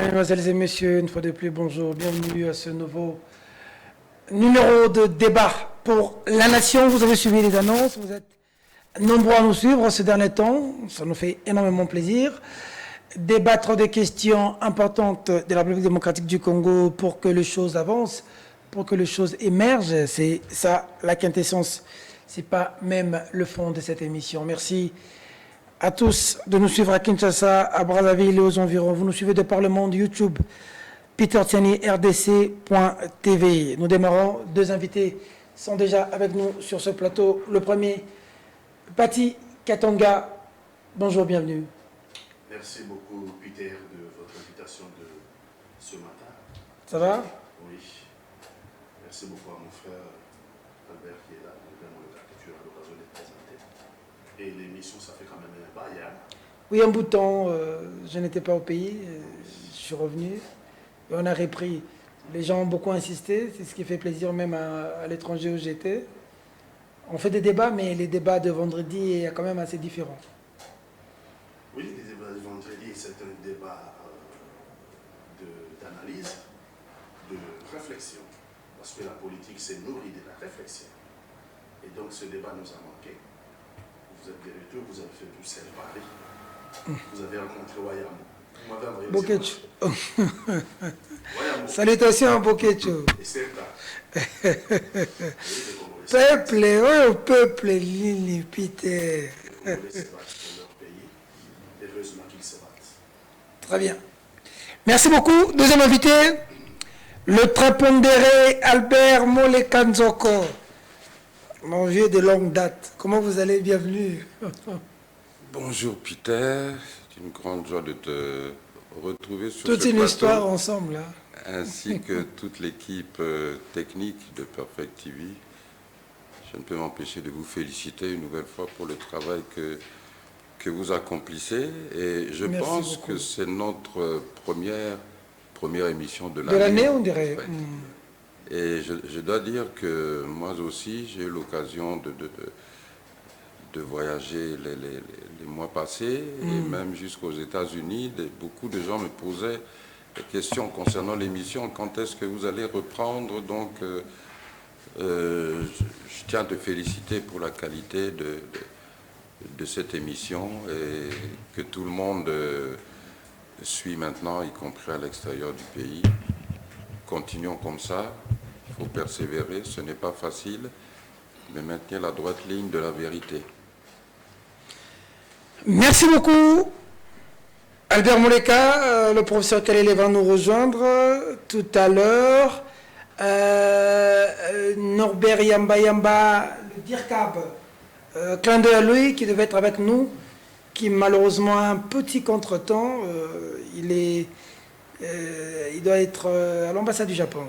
Mesdemoiselles et messieurs, une fois de plus, bonjour, bienvenue à ce nouveau numéro de débat pour la nation. Vous avez suivi les annonces, vous êtes nombreux à nous suivre ces derniers temps, ça nous fait énormément plaisir. Débattre des questions importantes de la République démocratique du Congo pour que les choses avancent, pour que les choses émergent, c'est ça la quintessence, c'est pas même le fond de cette émission. Merci à tous de nous suivre à Kinshasa, à Brazzaville et aux environs. Vous nous suivez de par le monde YouTube, Peter Tiani, RDC.tv. Nous démarrons. Deux invités sont déjà avec nous sur ce plateau. Le premier, Pati Katanga. Bonjour, bienvenue. Merci beaucoup, Peter, de votre invitation de ce matin. Ça va? Oui. Merci beaucoup à mon frère Albert qui est là, évidemment le cas que tu as l'occasion de présenter. Et l'émission, ça fait quand même un bail, hein? Oui, un bout de temps, je n'étais pas au pays, je suis revenu et on a repris. Les gens ont beaucoup insisté, c'est ce qui fait plaisir même à l'étranger où j'étais. On fait des débats, mais les débats de vendredi est quand même assez différent. Oui, les débats de vendredi, c'est un débat d'analyse, de réflexion, parce que la politique s'est nourrie de la réflexion. Et donc ce débat nous a manqué. Vous êtes de retour, vous avez fait Bruxelles, Paris. Vous avez rencontré Wayamo. Vous m'avez envoyé Bokecho. Wayamo. Salutations à Bokecho. Et c'est là. Peuple, oui, au peuple, Lili, Peter. Les Congolais se battent pour leur pays. Heureusement qu'ils se battent. Très bien. Merci beaucoup. Deuxième invité, le très pondéré Albert Molekanzoko. Mon vieux de longue date. Comment vous allez? Bienvenue. Bonjour Peter, c'est une grande joie de te retrouver sur Toute ce une plateau, histoire ensemble. Hein. ainsi que toute l'équipe technique de Perfect TV. Je ne peux m'empêcher de vous féliciter une nouvelle fois pour le travail que vous accomplissez. Et je Merci pense beaucoup. que c'est notre première émission de De l'année, on dirait. Ouais. Et je dois dire que moi aussi, j'ai eu l'occasion de voyager les mois passés, et même jusqu'aux États-Unis. Beaucoup de gens me posaient des questions concernant l'émission. Quand est-ce que vous allez reprendre? Donc, je tiens à te féliciter pour la qualité de cette émission et que tout le monde suit maintenant, y compris à l'extérieur du pays. Continuons comme ça. Il faut persévérer. Ce n'est pas facile, mais maintenir la droite ligne de la vérité. Merci beaucoup. Albert Moleka, le professeur Kalele va nous rejoindre tout à l'heure. Norbert Yamba, le DIRCAB, clin d'œil à lui qui devait être avec nous, qui malheureusement a un petit contretemps. Il doit être à l'ambassade du Japon.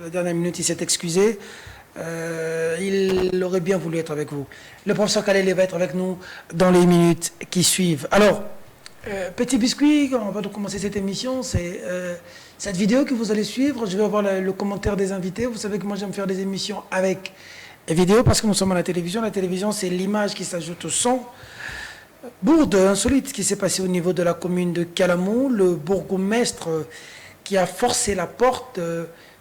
La dernière minute, il s'est excusé. Il aurait bien voulu être avec vous. Le professeur Kalele va être avec nous dans les minutes qui suivent. Alors, petit biscuit, on va donc commencer cette émission. C'est cette vidéo que vous allez suivre. Je vais avoir le commentaire des invités. Vous savez que moi, j'aime faire des émissions avec vidéo parce que nous sommes à la télévision. La télévision, c'est l'image qui s'ajoute au son. Bourde insolite, ce qui s'est passé au niveau de la commune de Kalamou. Le bourgmestre qui a forcé la porte,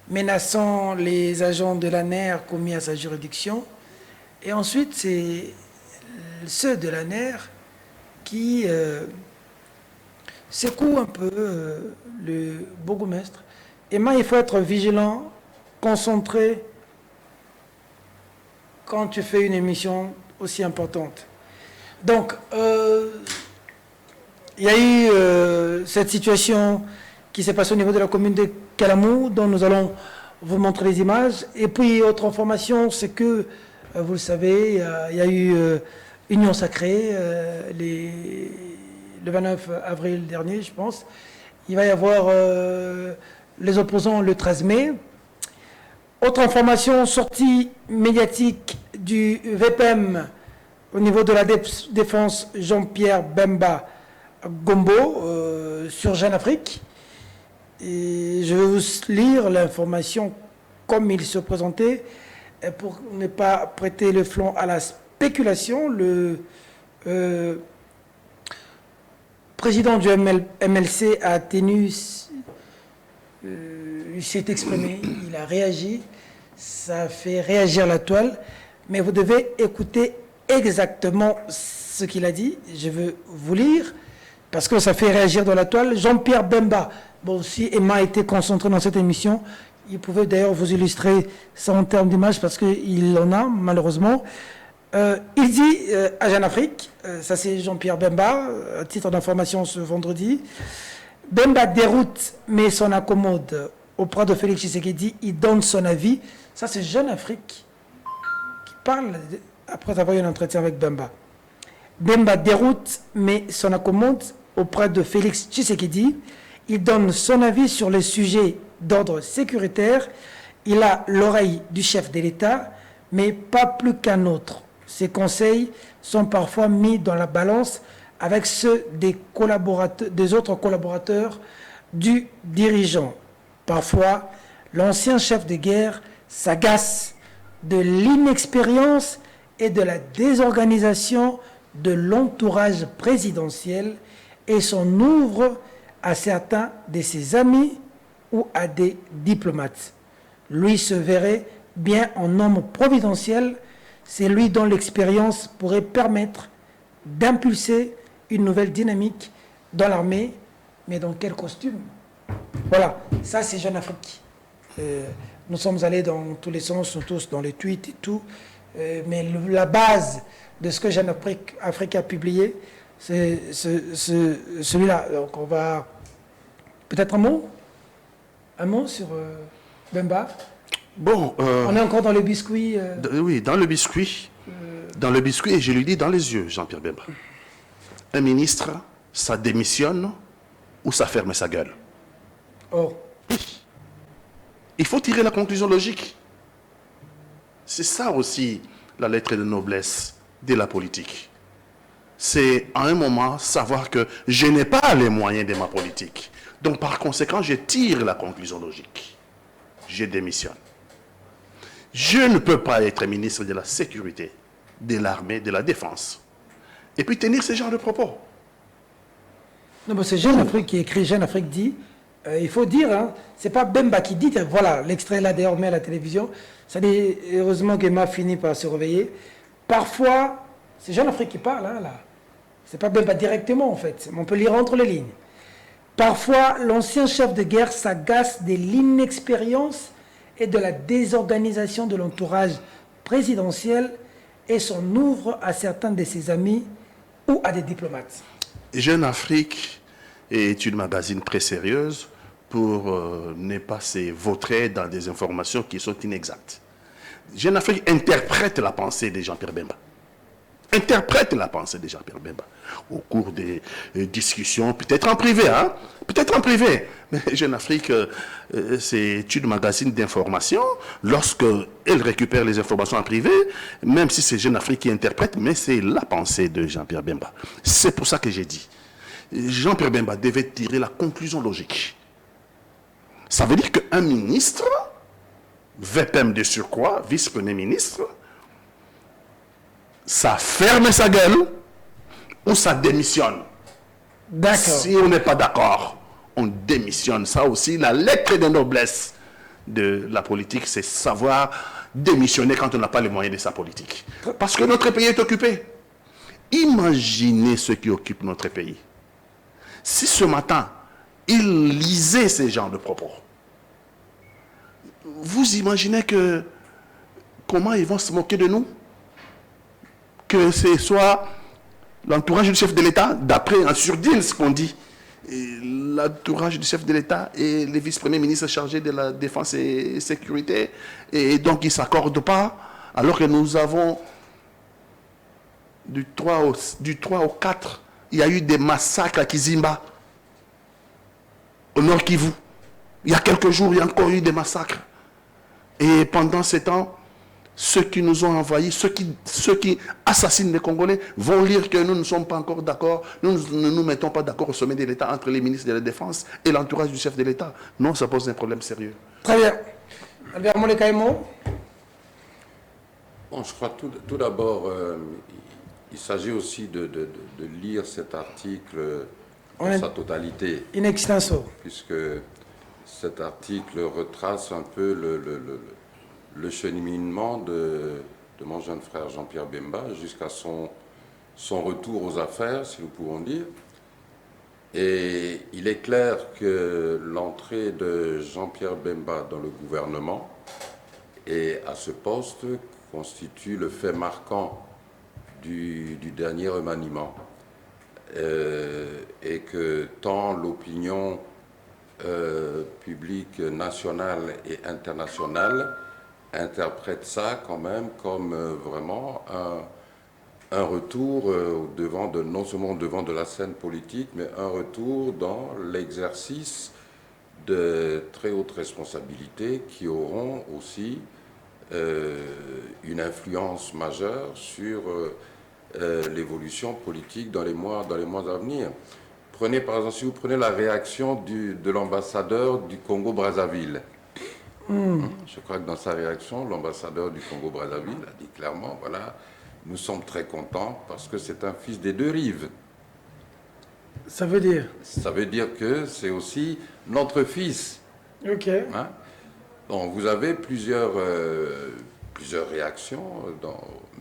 menaçant les agents de l'ANER commis à sa juridiction. Et ensuite, c'est ceux de l'ANER qui secouent un peu le bourgmestre. Et moi, il faut être vigilant, concentré quand tu fais une émission aussi importante. Donc, il y a eu cette situation qui s'est passée au niveau de la commune de Kalamou, dont nous allons vous montrer les images. Et puis, autre information, c'est que, vous le savez, il y a eu Union Sacrée le 29 avril dernier, je pense. Il va y avoir les opposants le 13 mai. Autre information, sortie médiatique du VPM au niveau de la défense Jean-Pierre Bemba Gombo sur Jeune Afrique. Et je vais vous lire l'information comme il se présentait pour ne pas prêter le flanc à la spéculation. président du MLC a tenu, il s'est exprimé, il a réagi, ça a fait réagir la toile, mais vous devez écouter exactement ce qu'il a dit. Je veux vous lire, parce que ça fait réagir dans la toile. Jean-Pierre Bemba, bon, si Emma a été concentré dans cette émission, il pouvait d'ailleurs vous illustrer ça en termes d'image, parce qu'il en a, malheureusement. Il dit à Jeune Afrique, ça c'est Jean-Pierre Bemba, à titre d'information ce vendredi, Bemba déroute mais s'en accommode auprès de Félix Tshisekedi, il donne son avis. Ça c'est Jeune Afrique qui parle après avoir eu un entretien avec Bemba. Bemba déroute mais s'en accommode auprès de Félix Tshisekedi, il donne son avis sur les sujets d'ordre sécuritaire, il a l'oreille du chef de l'État, mais pas plus qu'un autre. Ses conseils sont parfois mis dans la balance avec ceux des autres collaborateurs du dirigeant. Parfois, l'ancien chef de guerre s'agace de l'inexpérience et de la désorganisation de l'entourage présidentiel et s'en ouvre à certains de ses amis ou à des diplomates. Lui se verrait bien en homme providentiel. C'est lui dont l'expérience pourrait permettre d'impulser une nouvelle dynamique dans l'armée, mais dans quel costume? Voilà, ça c'est Jeune Afrique. Nous sommes allés dans tous les sens, nous tous dans les tweets et tout, mais la base de ce que Jeune Afrique a publié, c'est celui-là. Donc on va... Peut-être un mot sur Bemba. Bon, on est encore dans le biscuit. Oui, dans le biscuit. Dans le biscuit, et je lui dis dans les yeux, Jean-Pierre Bemba. Un ministre, ça démissionne ou ça ferme sa gueule. Oh. Il faut tirer la conclusion logique. C'est ça aussi la lettre de noblesse de la politique. C'est à un moment savoir que je n'ai pas les moyens de ma politique. Donc par conséquent, je tire la conclusion logique. Je démissionne. Je ne peux pas être ministre de la sécurité, de l'armée, de la défense. Et puis tenir ce genre de propos. Non, mais c'est Jeune Afrique qui écrit, Jeune Afrique dit, il faut dire, hein, c'est pas Bemba qui dit, voilà, l'extrait là d'ailleurs met à la télévision, ça dit, heureusement qu'Emma finit par se réveiller. Parfois, c'est Jeune Afrique qui parle, hein, là. C'est pas Bemba directement en fait, on peut lire entre les lignes. Parfois, l'ancien chef de guerre s'agace de l'inexpérience et de la désorganisation de l'entourage présidentiel et s'en ouvre à certains de ses amis ou à des diplomates. Jeune Afrique est une magazine très sérieuse pour ne pas se vautrer dans des informations qui sont inexactes. Jeune Afrique interprète la pensée de Jean-Pierre Bemba. Interprète la pensée de Jean-Pierre Bemba au cours des discussions, peut-être en privé, hein? Peut-être en privé. Mais Jeune Afrique, c'est une magazine d'information. Lorsqu'elle récupère les informations en privé, même si c'est Jeune Afrique qui interprète, mais c'est la pensée de Jean-Pierre Bemba. C'est pour ça que j'ai dit, Jean-Pierre Bemba devait tirer la conclusion logique. Ça veut dire qu'un ministre, VPM de surcroît, vice-premier ministre, ça ferme sa gueule ou ça démissionne. D'accord. Si on n'est pas d'accord, on démissionne. Ça aussi, la lettre de noblesse de la politique, c'est savoir démissionner quand on n'a pas les moyens de sa politique. Parce que notre pays est occupé. Imaginez ceux qui occupent notre pays. Si ce matin, ils lisaient ces genres de propos, vous imaginez comment ils vont se moquer de nous? Que ce soit l'entourage du chef de l'État, d'après un surdine ce qu'on dit, l'entourage du chef de l'État et les vice-premiers ministres chargés de la défense et sécurité, et donc ils ne s'accordent pas, alors que nous avons du 3 au 4, il y a eu des massacres à Kizimba, au Nord Kivu. Il y a quelques jours, il y a encore eu des massacres. Et pendant ces temps, ceux qui nous ont envahis, ceux qui assassinent les Congolais vont lire que nous ne sommes pas encore d'accord, nous ne nous mettons pas d'accord au sommet de l'État entre les ministres de la Défense et l'entourage du chef de l'État. Non, ça pose un problème sérieux. Très bien. Albert Molekaimo. Bon, je crois tout d'abord, il s'agit aussi de lire cet article dans sa totalité. In extenso. Puisque cet article retrace un peu le cheminement de mon jeune frère Jean-Pierre Bemba jusqu'à son retour aux affaires, si nous pouvons dire. Et il est clair que l'entrée de Jean-Pierre Bemba dans le gouvernement et à ce poste constitue le fait marquant du dernier remaniement. Et que tant l'opinion publique nationale et internationale interprète ça quand même comme vraiment un retour non seulement devant de la scène politique, mais un retour dans l'exercice de très hautes responsabilités qui auront aussi une influence majeure sur l'évolution politique dans les mois à venir. Prenez par exemple, si vous prenez la réaction de l'ambassadeur du Congo-Brazzaville. Je crois que dans sa réaction, l'ambassadeur du Congo-Brazzaville a dit clairement, voilà, nous sommes très contents parce que c'est un fils des deux rives. Ça veut dire? Ça veut dire que c'est aussi notre fils. Ok. Hein? Donc vous avez plusieurs réactions,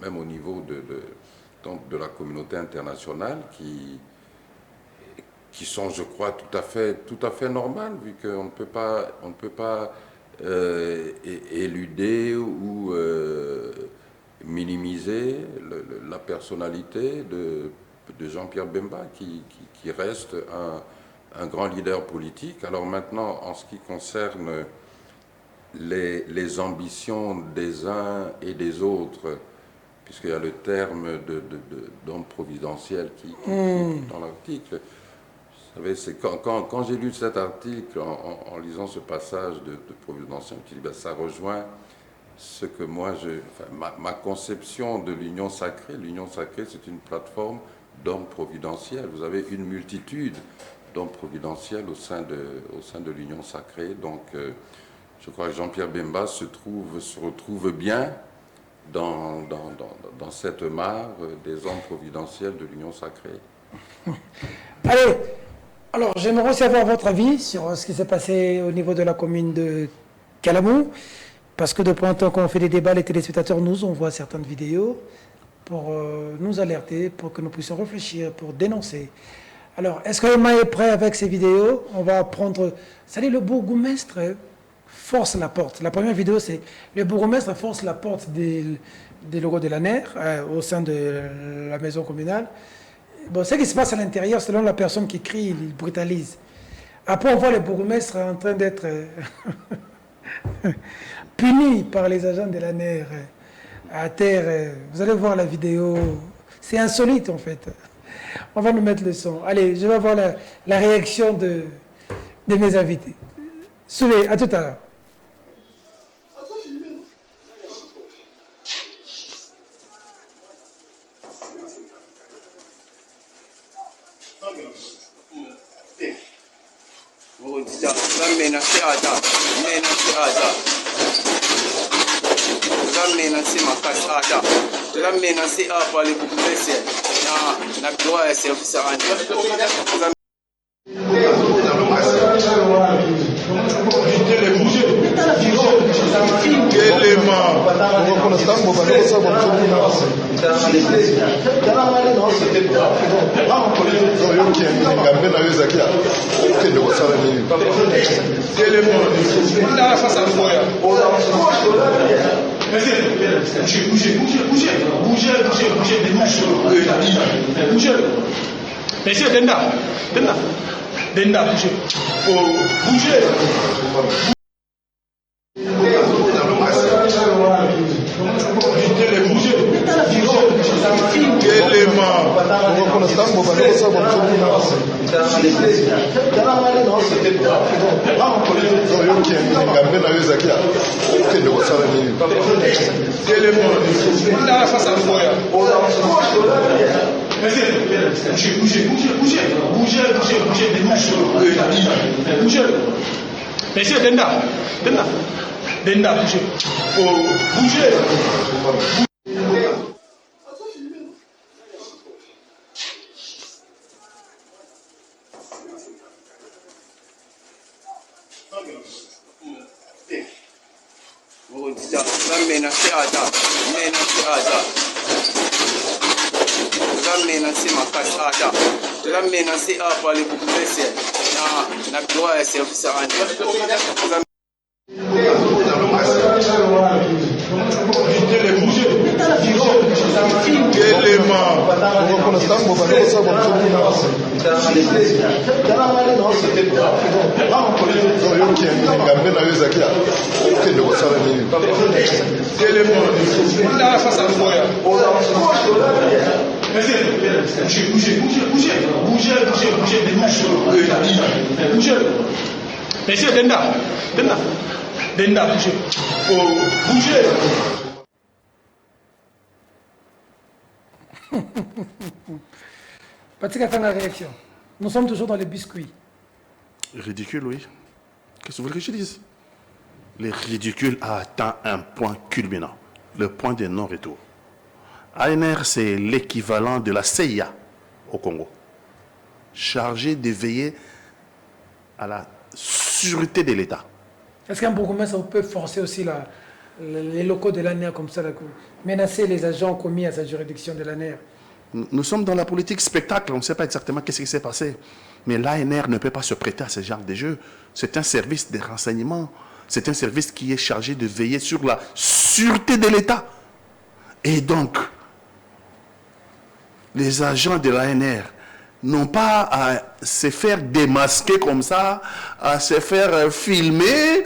même au niveau de la communauté internationale qui sont, je crois, tout à fait normales, vu qu'on ne peut pas éluder ou minimiser la personnalité de Jean-Pierre Bemba, qui reste un grand leader politique. Alors maintenant, en ce qui concerne les ambitions des uns et des autres, puisqu'il y a le terme d'homme providentiel qui est dans l'article. Vous savez, c'est quand j'ai lu cet article, en lisant ce passage de providentiel, je me dis, ça rejoint ce que moi, ma conception de l'union sacrée. L'union sacrée, c'est une plateforme d'hommes providentiels. Vous avez une multitude d'hommes providentiels au sein de l'union sacrée. Donc, je crois que Jean-Pierre Bemba se retrouve bien dans cette mare des hommes providentiels de l'union sacrée. Allez, alors j'aimerais savoir votre avis sur ce qui s'est passé au niveau de la commune de Kalamou, parce que depuis un temps qu'on fait des débats, les téléspectateurs nous envoient certaines vidéos pour nous alerter, pour que nous puissions réfléchir, pour dénoncer. Alors, est-ce que Emma est prêt avec ces vidéos? On va prendre... Salut, le bourgmestre force la porte. La première vidéo, c'est le bourgmestre force la porte des locaux de la NER au sein de la maison communale. Bon, ce qui se passe à l'intérieur, selon la personne qui crie, il brutalise. Après, on voit le bourgmestre en train d'être puni par les agents de la NER à terre. Vous allez voir la vidéo. C'est insolite, en fait. On va nous mettre le son. Allez, je vais voir la réaction de mes invités. Suivez, à tout à l'heure. Monsieur, Denda, bougez. Bougez. Monsieur, Denda, bougez. Bougez. Monsieur Denda, bougez. Bougez. Patrick attend la réaction. Nous sommes toujours dans les biscuits. Ridicule, oui. Qu'est-ce que vous voulez que je dise? Le ridicule a atteint un point culminant, le point de non-retour. ANR, c'est l'équivalent de la CIA au Congo, chargé de veiller à la sûreté de l'État. Est-ce qu'un bourgmestre peut forcer aussi les locaux de l'ANR comme ça, menacer les agents commis à sa juridiction de l'ANR? Nous sommes dans la politique spectacle, on ne sait pas exactement qu'est-ce qui s'est passé. Mais l'ANR ne peut pas se prêter à ce genre de jeu. C'est un service de renseignement. C'est un service qui est chargé de veiller sur la sûreté de l'État. Et donc, les agents de l'ANR n'ont pas à se faire démasquer comme ça, à se faire filmer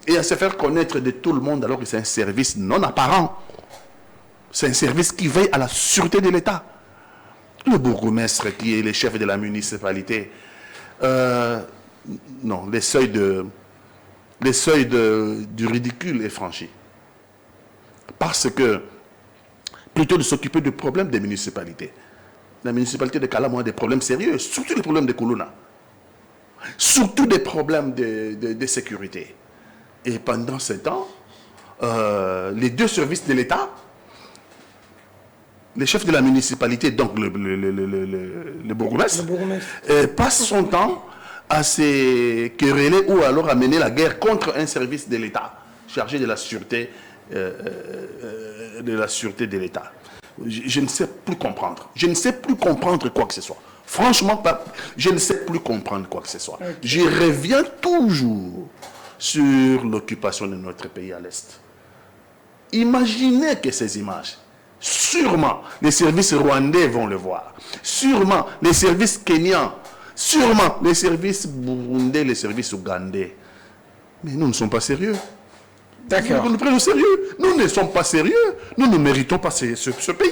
et à se faire connaître de tout le monde, alors que c'est un service non apparent. C'est un service qui veille à la sûreté de l'État. Le bourgmestre qui est le chef de la municipalité, non, les seuils du ridicule est franchi. Parce que, plutôt de s'occuper du problème des municipalités, la municipalité de Kalam a des problèmes sérieux, surtout les problèmes de Koulouna, surtout des problèmes de sécurité. Et pendant ce temps, les deux services de l'État, le chef de la municipalité, donc le bourgmestre, passe son temps à se quereller ou alors à mener la guerre contre un service de l'État chargé de la sûreté de l'État. Je ne sais plus comprendre. Je ne sais plus comprendre quoi que ce soit. Franchement, je ne sais plus comprendre quoi que ce soit. Okay. Je reviens toujours sur l'occupation de notre pays à l'Est. Imaginez que ces images, sûrement les services rwandais vont le voir, sûrement les services kenyans, sûrement les services burundais, les services ougandais. Mais nous ne sommes pas sérieux. D'accord. Nous prenons au sérieux. Nous ne sommes pas sérieux. Nous ne méritons pas ce pays.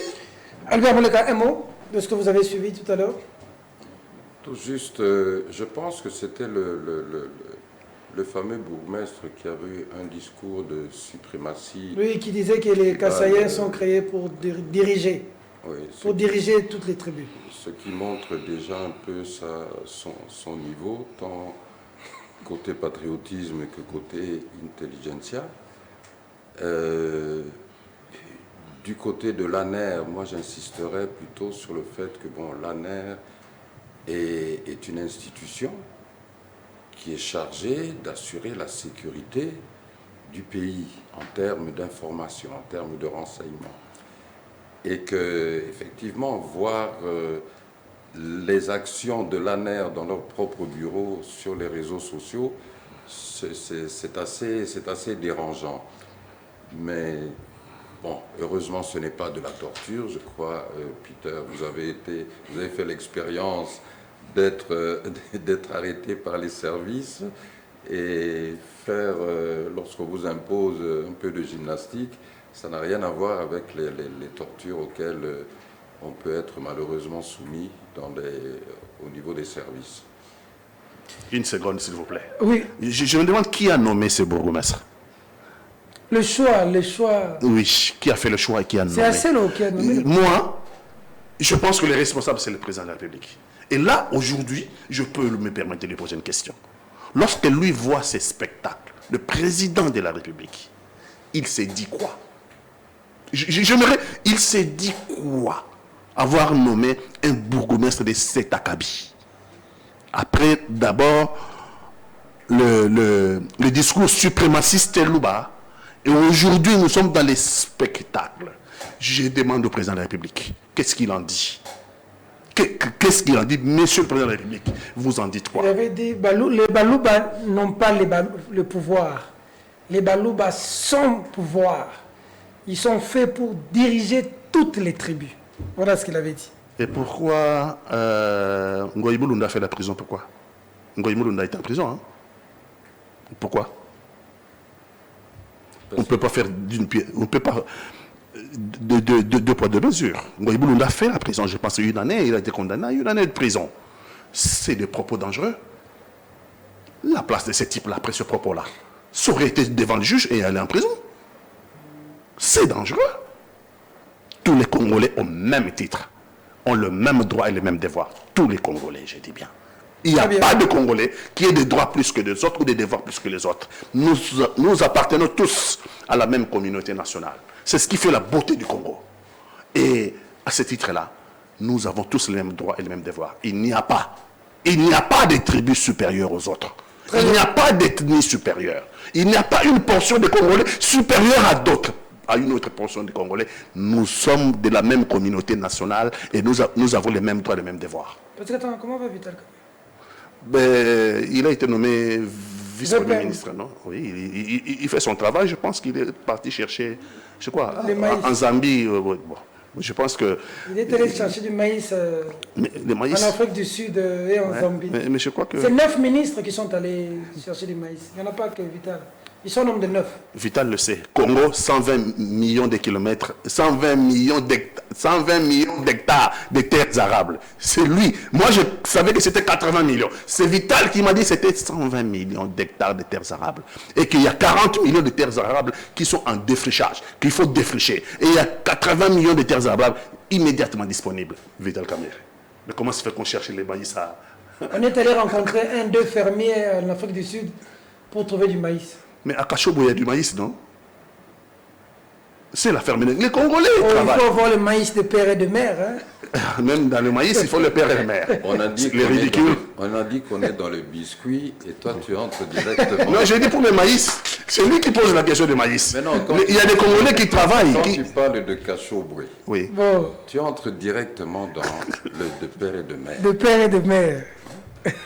Albert Boleka, un mot de ce que vous avez suivi tout à l'heure? Tout juste, je pense que c'était le fameux bourgmestre qui avait eu un discours de suprématie. Oui, qui disait que les Kassaïens sont créés pour diriger. Oui, pour diriger toutes les tribus. Ce qui montre déjà un peu son niveau, tant côté patriotisme que côté intelligentsia. Du côté de l'ANR, moi j'insisterais plutôt sur le fait que bon, l'ANR est une institution qui est chargée d'assurer la sécurité du pays en termes d'information, en termes de renseignement. Et que, effectivement, voir les actions de l'ANR dans leur propre bureau sur les réseaux sociaux, c'est assez dérangeant. Mais bon, heureusement, ce n'est pas de la torture. Je crois, Peter, vous avez fait l'expérience d'être arrêté par les services et faire, lorsqu'on vous impose un peu de gymnastique, ça n'a rien à voir avec les tortures auxquelles on peut être malheureusement soumis au niveau des services. Une seconde, s'il vous plaît. Oui. Je me demande qui a nommé ce bourgmestre. Le choix. Oui, qui a fait le choix et qui a nommé. C'est Asselo qui a nommé. Moi, je pense que le responsable, c'est le président de la République. Et là, aujourd'hui, je peux me permettre de lui poser une question. Lorsque lui voit ces spectacles, le président de la République, il s'est dit quoi? Il s'est dit quoi? Avoir nommé un bourgmestre de cet acabit. Après, d'abord, le discours suprémaciste Louba, Et aujourd'hui, nous sommes dans les spectacles. Je demande au président de la République, qu'est-ce qu'il en dit? Qu'est-ce qu'il en dit, monsieur le président de la République? Vous en dites quoi? Il avait dit, les Balouba n'ont pas le pouvoir. Les Balouba sont pouvoir. Ils sont faits pour diriger toutes les tribus. Voilà ce qu'il avait dit. Et pourquoi Ngoï Mulunda a fait la prison? Pourquoi Ngoï Mulunda est en prison. Hein? Pourquoi? On ne peut pas faire d'une pièce. On ne peut pas. Deux poids, deux mesures. Ngoï Mulunda a fait la prison. Je pense une année, il a été condamné à une année de prison. C'est des propos dangereux. La place de ce type-là, après ce propos-là, ça aurait été devant le juge et aller en prison. C'est dangereux. Tous les Congolais ont le même titre, ont le même droit et les mêmes devoirs. Tous les Congolais, je dis bien. Il n'y a pas de Congolais qui ait des droits plus que les autres ou des devoirs plus que les autres. Nous appartenons tous à la même communauté nationale. C'est ce qui fait la beauté du Congo. Et à ce titre-là, nous avons tous les mêmes droits et les mêmes devoirs. Il n'y a pas de tribus supérieures aux autres. Il n'y a pas d'ethnie supérieure. Il n'y a pas une portion de Congolais supérieure à d'autres, à une autre portion de Congolais. Nous sommes de la même communauté nationale et nous avons les mêmes droits et les mêmes devoirs. Parce que, attends, comment va Vital Kamerhe? Il a été nommé vice-premier ministre, non? Oui, il fait son travail. Je pense qu'il est parti chercher, je crois, en Zambie. Bon, je pense que... Il est allé chercher du maïs, en Afrique du Sud et en Zambie. Mais je crois que... C'est 9 ministres qui sont allés chercher du maïs. Il n'y en a pas que Vital. Ils sont au nombre de 9. Vital le sait. Congo, 120 millions de kilomètres, 120 millions d'hectares de terres arables. C'est lui. Moi, je savais que c'était 80 millions. C'est Vital qui m'a dit que c'était 120 millions d'hectares de terres arables. Et qu'il y a 40 millions de terres arables qui sont en défrichage, qu'il faut défricher. Et il y a 80 millions de terres arables immédiatement disponibles. Vital Kamerhe. Mais comment se fait qu'on cherche les maïs à... On est allé rencontrer deux fermiers en Afrique du Sud pour trouver du maïs. Mais à Kachobo, il y a du maïs, non? C'est la ferme. Les Congolais travaillent. Il faut avoir le maïs de père et de mère. Hein? Même dans le maïs, il faut le père et la mère. On a dit qu'on est dans le biscuit et toi tu entres directement. Non, j'ai dit pour le maïs. C'est lui qui pose la question du maïs. Mais non, il y a des Congolais qui travaillent. Quand tu parles de Kachobwe, oui. Bon. Tu entres directement dans le de père et de mère. De père et de mère.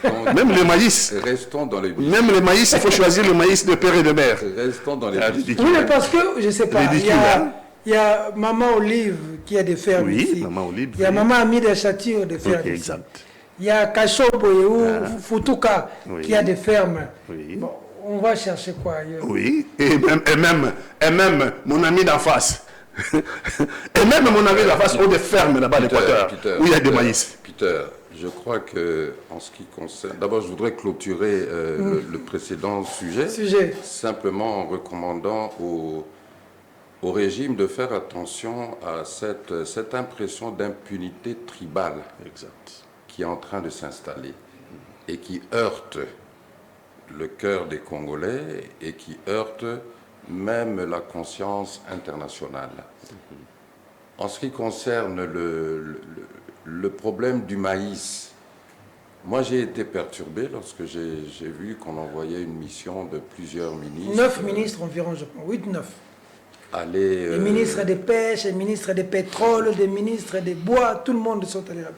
Donc, même le maïs. Restons dans le biscuit. Même le maïs, il faut choisir le maïs de père et de mère. Restons dans les biscuits. Oui, mais parce que, je ne sais pas, il y a Maman Olive qui a des fermes ici. Maman Olive. Il y a Maman Amida Châtillon des fermes ici. Exact. Il y a Kachobo ou Futuka qui a des fermes. Oui. Bon, on va chercher quoi ailleurs? Oui, et même mon ami d'en face. Et même mon ami d'en face, où des fermes là-bas à l'Équateur, où il y a des maïs. Peter, je crois que, en ce qui concerne... D'abord, je voudrais clôturer le précédent sujet, simplement en recommandant au régime de faire attention à cette impression d'impunité tribale qui est en train de s'installer et qui heurte le cœur des Congolais et qui heurte même la conscience internationale. En ce qui concerne le problème du maïs, moi j'ai été perturbé lorsque j'ai vu qu'on envoyait une mission de plusieurs ministres. 9 ministres environ, je crois, 8-9. Aller... Les ministres des pêches, les ministres des pétroles, des ministres des bois, tout le monde sont allés là-bas.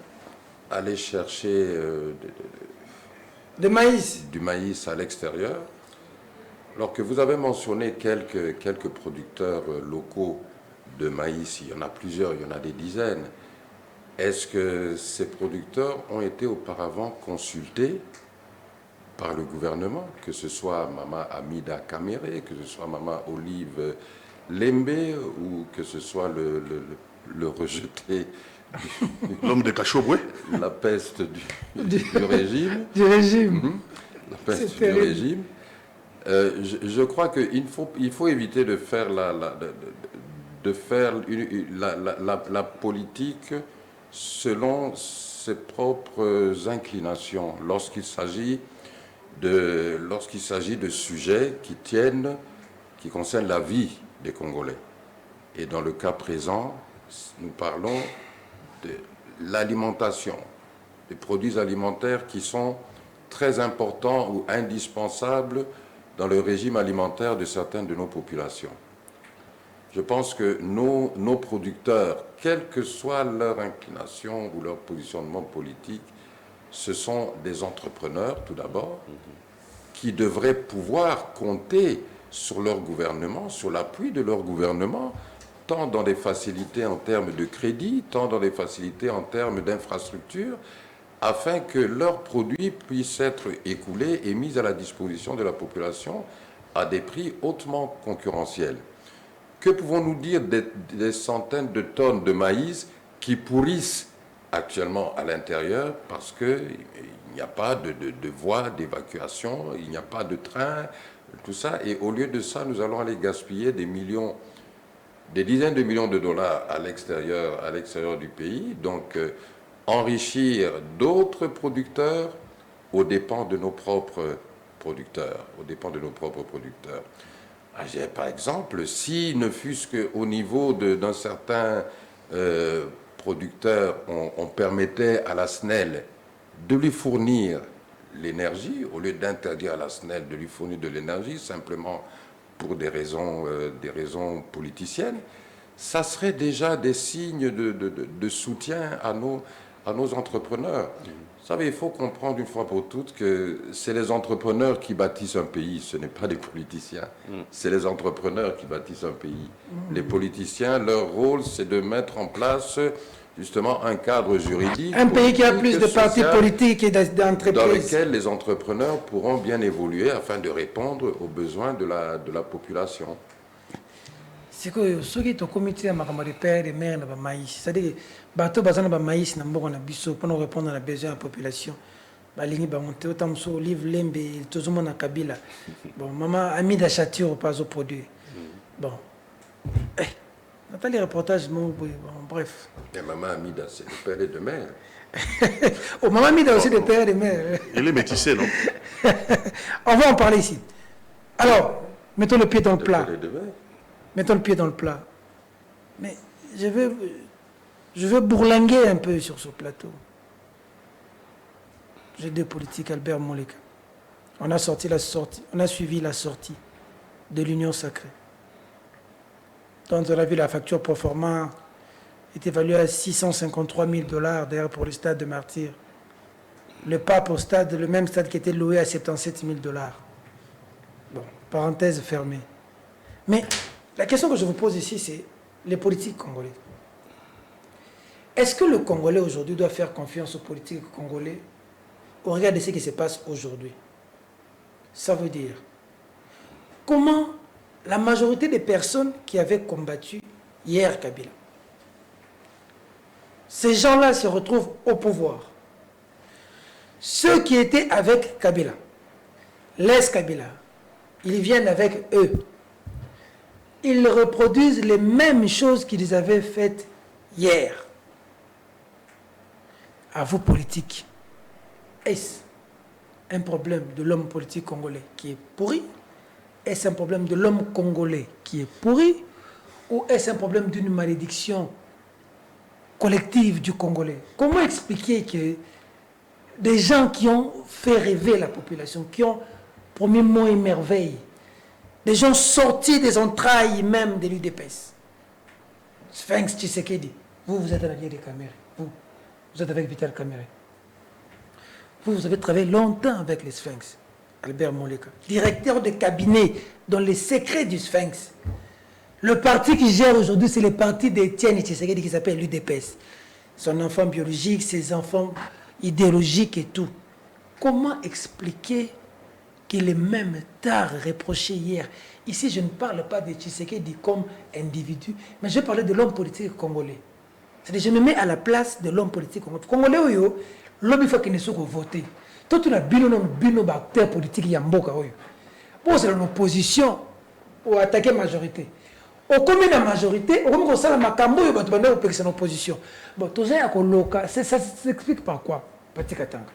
Aller chercher du maïs à l'extérieur. Alors que vous avez mentionné quelques producteurs locaux de maïs, il y en a plusieurs, il y en a des dizaines. Est-ce que ces producteurs ont été auparavant consultés par le gouvernement, que ce soit Maman Amida Kamerhe, que ce soit Maman Olive Lembe, ou que ce soit le rejeté... L'homme de Kachobwe. La peste du régime. Du régime. La peste du régime. Je crois qu'il faut éviter de faire la politique selon ses propres inclinations lorsqu'il s'agit de sujets qui concernent la vie des Congolais. Et dans le cas présent, nous parlons de l'alimentation, des produits alimentaires qui sont très importants ou indispensables dans le régime alimentaire de certaines de nos populations. Je pense que nos producteurs, quelle que soit leur inclination ou leur positionnement politique, ce sont des entrepreneurs, tout d'abord, qui devraient pouvoir compter sur leur gouvernement, sur l'appui de leur gouvernement, tant dans les facilités en termes de crédit, tant dans les facilités en termes d'infrastructures, afin que leurs produits puissent être écoulés et mis à la disposition de la population à des prix hautement concurrentiels. Que pouvons-nous dire des centaines de tonnes de maïs qui pourrissent actuellement à l'intérieur parce qu'il n'y a pas de voie d'évacuation, il n'y a pas de train, tout ça, et au lieu de ça, nous allons aller gaspiller des dizaines de millions de dollars à l'extérieur du pays, donc enrichir d'autres producteurs aux dépens de nos propres producteurs, Par exemple, si ne fût-ce qu'au niveau d'un certain producteur, on permettait à la SNEL de lui fournir l'énergie, au lieu d'interdire à la SNEL de lui fournir de l'énergie, simplement pour des raisons politiciennes, ça serait déjà des signes de soutien à nos entrepreneurs. Vous savez, il faut comprendre une fois pour toutes que c'est les entrepreneurs qui bâtissent un pays, ce n'est pas des politiciens. C'est les entrepreneurs qui bâtissent un pays. Les politiciens, leur rôle, c'est de mettre en place justement un cadre juridique. Un pays qui a plus de partis politiques et d'entreprises. Dans lesquels les entrepreneurs pourront bien évoluer afin de répondre aux besoins de la population. C'est que ceux qui ont commis makambo de père et mère na ba maïs, c'est-à-dire bateau bazana ba maïs na mboko na biso pour répondre à la besoin de la population. Ba lingi ba monter autant so livre lembe tout le monde na Kabila. Bon maman ami d'achature pas au produit. Bon. On pas les reportages bon, bref. Mais maman Amida, c'est le père et de mère. Oh, maman Amida aussi de père et de mère. Il est métissé, non? On va en parler ici. Alors, mettons le pied dans le plat. Père et de mère. Mettons le pied dans le plat. Mais je veux bourlinguer un peu sur ce plateau. J'ai deux politiques, Albert Moleka. On a suivi la sortie de l'Union sacrée. Dont on a vu la facture pro forma est évaluée à 653 000 $ d'ailleurs pour le stade de Martyrs. Le pape au stade, le même stade qui était loué à 77 000 $. Bon, parenthèse fermée. Mais la question que je vous pose ici, c'est les politiques congolais. Est-ce que le Congolais aujourd'hui doit faire confiance aux politiques congolais au regard de ce qui se passe aujourd'hui? Ça veut dire, comment la majorité des personnes qui avaient combattu hier Kabila, ces gens-là se retrouvent au pouvoir. Ceux qui étaient avec Kabila, laissent Kabila, ils viennent avec eux. Ils reproduisent les mêmes choses qu'ils avaient faites hier. À vous, politiques, est-ce un problème de l'homme politique congolais qui est pourri? Est-ce un problème de l'homme congolais qui est pourri? Ou est-ce un problème d'une malédiction collective du Congolais? Comment expliquer que des gens qui ont fait rêver la population, qui ont promis monts et merveilles, des gens sortis des entrailles même de l'UDPS, Sphinx Tshisekedi, vous êtes à l'arrière des caméras, vous êtes avec Vital Kamerhe. Vous avez travaillé longtemps avec les Sphinx. Albert Moleka, directeur de cabinet dans les secrets du Sphinx. Le parti qui gère aujourd'hui, c'est le parti d'Étienne Tshisekedi qui s'appelle l'UDPS. Son enfant biologique, ses enfants idéologiques et tout. Comment expliquer qu'il est même tard reproché hier? Ici, je ne parle pas de Tshisekedi comme individu, mais je parle de l'homme politique congolais. C'est-à-dire, je me mets à la place de l'homme politique congolais. Congolais, l'homme, il faut qu'il ne soit voté. Tout le monde a acteur politique yamboka oyo. Bon, c'est l'opposition ou attaquer majorité. Au commune la majorité, au commune ça la makambo yo bato banda opekisa l'opposition. Bon, tout ça yakoloka, ça s'explique par quoi? Petit Katanga.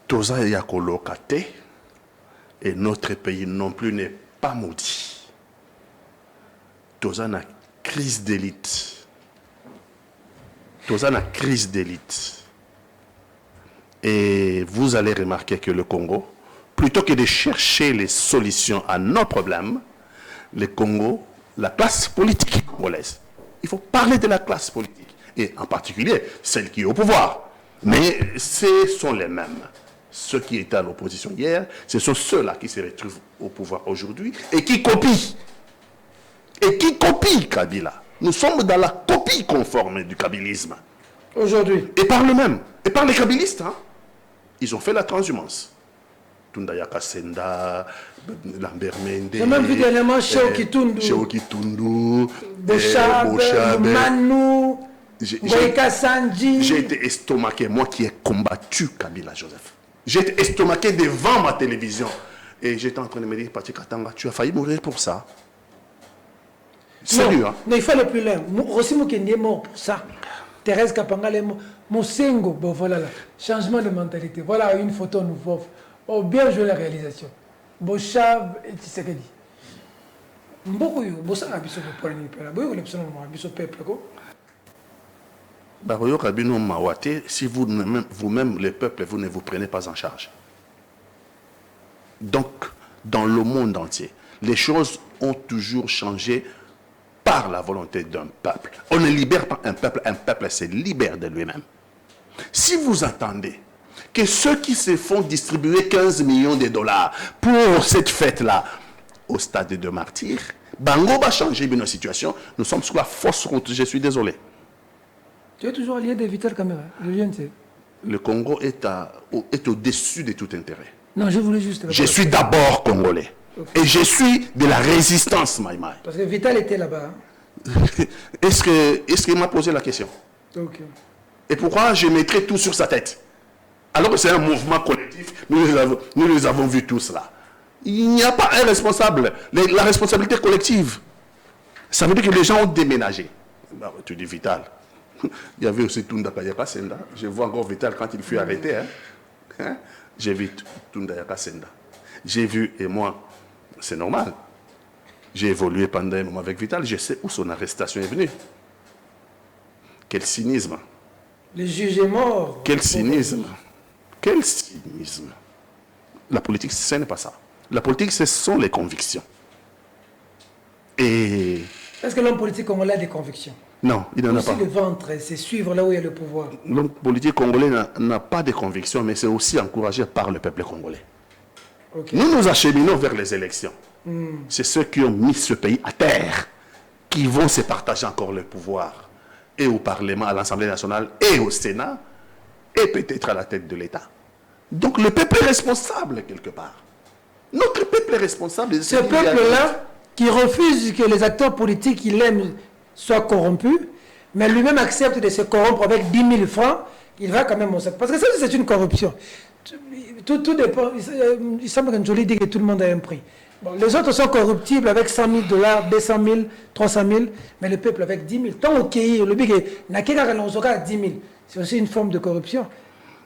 Toza yakoloka te et notre pays non plus n'est pas maudit. Toza na crise d'élite. Toza na crise d'élite. Et vous allez remarquer que le Congo, plutôt que de chercher les solutions à nos problèmes, le Congo, la classe politique congolaise, il faut parler de la classe politique, et en particulier celle qui est au pouvoir. Mais ce sont les mêmes. Ceux qui étaient à l'opposition hier, ce sont ceux-là qui se retrouvent au pouvoir aujourd'hui et qui copient. Et qui copient Kabila. Nous sommes dans la copie conforme du kabilisme. Aujourd'hui. Et par le même. Et par les kabilistes. Hein. Ils ont fait la transhumance. Tundaya Kasenda, Lambert Mende. J'ai même vu dernièrement Cheo Kitundu. Cheo Kitundu. Bochab, Manu, Goïka Sanji. J'ai été estomaqué, moi qui ai combattu Kabila Joseph. J'ai été estomaqué devant ma télévision. Et j'étais en train de me dire, Patrick Katanga, tu as failli mourir pour ça. Sérieux, hein? Non, il faut aller plus loin. Rossi Mokendi est mort pour ça. Thérèse Kapanga est mort. Mosengo, bon voilà là. Changement de mentalité. Voilà une photo nouveau. Oh, bien joué la réalisation. Bochab et Tshisekedi. Beaucoup de Bossa a biso pour le peuple. Baroyo Kabino Mawate, si vous-même, le peuple, vous ne vous prenez pas en charge. Donc, dans le monde entier, les choses ont toujours changé par la volonté d'un peuple. On ne libère pas un peuple se libère de lui-même. Si vous attendez que ceux qui se font distribuer 15 millions de dollars pour cette fête-là au stade de martyrs, Bango va changer une situation. Nous sommes sur la fausse route, je suis désolé. Tu es toujours allié de Vital Caméra, Le Congo est au-dessus de tout intérêt. Non, je voulais juste... Je suis d'abord congolais. Okay. Et je suis de la résistance, Maïmaï. Parce que Vital était là-bas. Est-ce qu'il m'a posé la question? Okay. Et pourquoi je mettrais tout sur sa tête? Alors que c'est un mouvement collectif, nous les avons vus tous là. Il n'y a pas un responsable. La responsabilité collective. Ça veut dire que les gens ont déménagé. Bah, tu dis Vital. Il y avait aussi Tundaka Senda. Je vois encore Vital quand il fut arrêté. Hein? J'ai vu Tundaka Senda. J'ai vu, et moi, c'est normal. J'ai évolué pendant un moment avec Vital. Je sais où son arrestation est venue. Quel cynisme. Le juge est mort. Quel cynisme. Quel cynisme. La politique, ce n'est pas ça. La politique, ce sont les convictions. Et... Est-ce que l'homme politique congolais a des convictions? Non, il n'en a pas. Le ventre, c'est suivre là où il y a le pouvoir. L'homme politique congolais n'a pas de convictions, mais c'est aussi encouragé par le peuple congolais. Okay. Nous nous acheminons vers les élections. C'est ceux qui ont mis ce pays à terre qui vont se partager encore le pouvoir. Et au Parlement, à l'Assemblée nationale, et au Sénat, et peut-être à la tête de l'État. Donc le peuple est responsable quelque part. Notre peuple est responsable. Ce peuple-là, qui refuse que les acteurs politiques qu'il aime soient corrompus, mais lui-même accepte de se corrompre avec 10 000 francs, il va quand même au sac. Parce que ça, c'est une corruption. Tout dépend. Il semble qu'un joli dit que tout le monde a un prix. Bon, les autres sont corruptibles avec 100 000 $, 200 000, 300 000, mais le peuple avec 10 000. Tant ok, le but est à 10 000. C'est aussi une forme de corruption.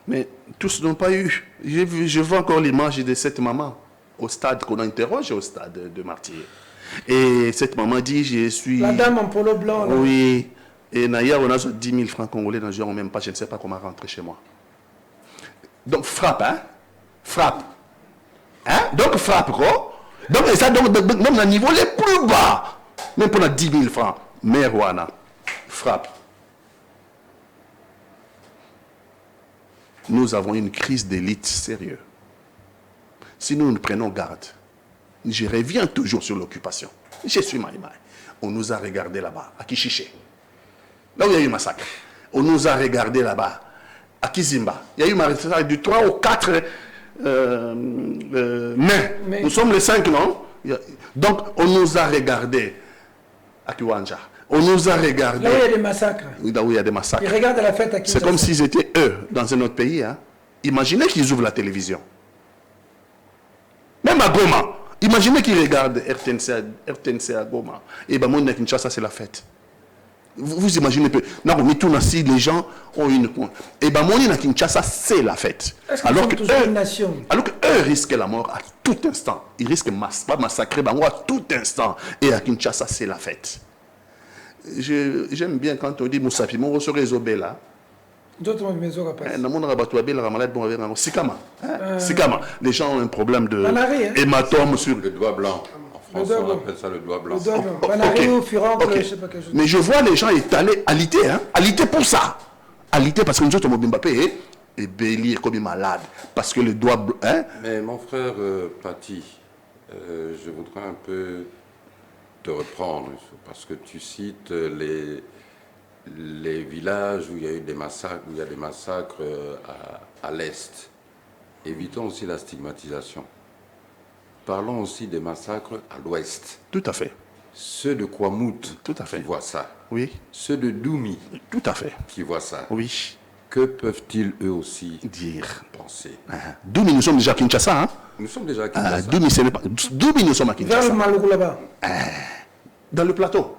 Mais tous n'ont pas eu. Je vois encore l'image de cette maman au stade qu'on interroge au stade de Martyr. Et cette maman dit, je suis... La dame en polo blanc. Là. Oui. Et Naya, on a 10 000 francs congolais dans le jour, même pas, je ne sais pas comment rentrer chez moi. Donc frappe, hein? Frappe. Hein? Donc frappe, quoi. Donc, et ça, donc, même à niveau les plus bas, même pour 10 000 francs, mère Wana, frappe. Nous avons une crise d'élite sérieuse. Si nous prenons garde, je reviens toujours sur l'occupation. Je suis Maïmaï. On nous a regardé là-bas, à Kishiché. Là où il y a eu massacre. On nous a regardé là-bas, à Kizimba. Il y a eu massacre du 3 au 4 mai. Nous sommes les 5, non? Donc, on nous a regardé à Kiwanja. On nous a regardé. Là où il y a des massacres. Là où il y a des massacres. Ils regardent la fête à Kinshasa. C'est comme s'ils étaient eux, dans un autre pays. Hein. Imaginez qu'ils ouvrent la télévision. Même à Goma. Imaginez qu'ils regardent RTNC à Goma. Et ben, moi, à Kinshasa, c'est la fête. Vous imaginez peu. Non, mais tout ainsi, les gens ont une. Et ben, moi, à Kinshasa, c'est la fête. Alors que eux risquent la mort à tout instant. Ils risquent pas massacrer Bango à tout instant. Et à Kinshasa, c'est la fête. J'aime bien quand on dit Moussafi, mon réseau là. D'autres maisons rapaces. Sikama. Sikama. Les gens ont un problème de Banari, hein. hématome sur Le doigt blanc. En français, on appelle ça le doigt blanc. Le doigt blanc. Oh, Banari ok. ou furoncle, Ok. je sais pas quelque chose. Mais je vois les gens étalés, alité, hein. Alité pour ça. Alité parce que nous autres, Mbappé est bélir comme un malade. Parce que le doigt blanc, hein. Mais mon frère Paty, je voudrais un peu te reprendre, parce que tu cites les villages où il y a eu des massacres, à l'Est. Évitons aussi la stigmatisation. Parlons aussi des massacres à l'Ouest. Tout à fait. Ceux de Kouamout Tout à fait. qui voient ça. Oui. Ceux de Doumi Tout à fait. qui voient ça. Oui. Que peuvent-ils eux aussi Dire. penser? Doumi, nous sommes déjà à Kinshasa, hein. Nous sommes déjà à Kinshasa. Doumi, ce n'est pas. Doumi, nous sommes à Vers Kinshasa. le Malourou là-bas. Dans le plateau.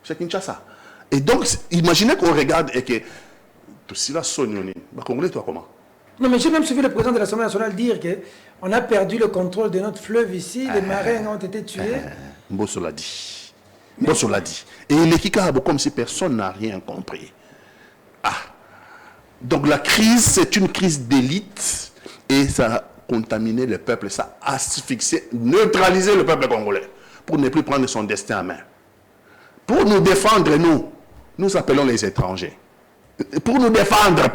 C'est Kinshasa. Et donc, imaginez qu'on regarde et que. Tout cela sonne. Congolais, toi, comment? Non, mais j'ai même suivi le président de l'Assemblée nationale dire qu'on a perdu le contrôle de notre fleuve ici, les marins ont été tués. Mbosso l'a dit. Mbosso l'a dit. Et les Kikabo, comme si personne n'a rien compris. Ah. Donc la crise, c'est une crise d'élite et ça a contaminé le peuple, ça a asphyxié, neutralisé le peuple congolais pour ne plus prendre son destin en main. Pour nous défendre, nous appelons les étrangers. Pour nous défendre,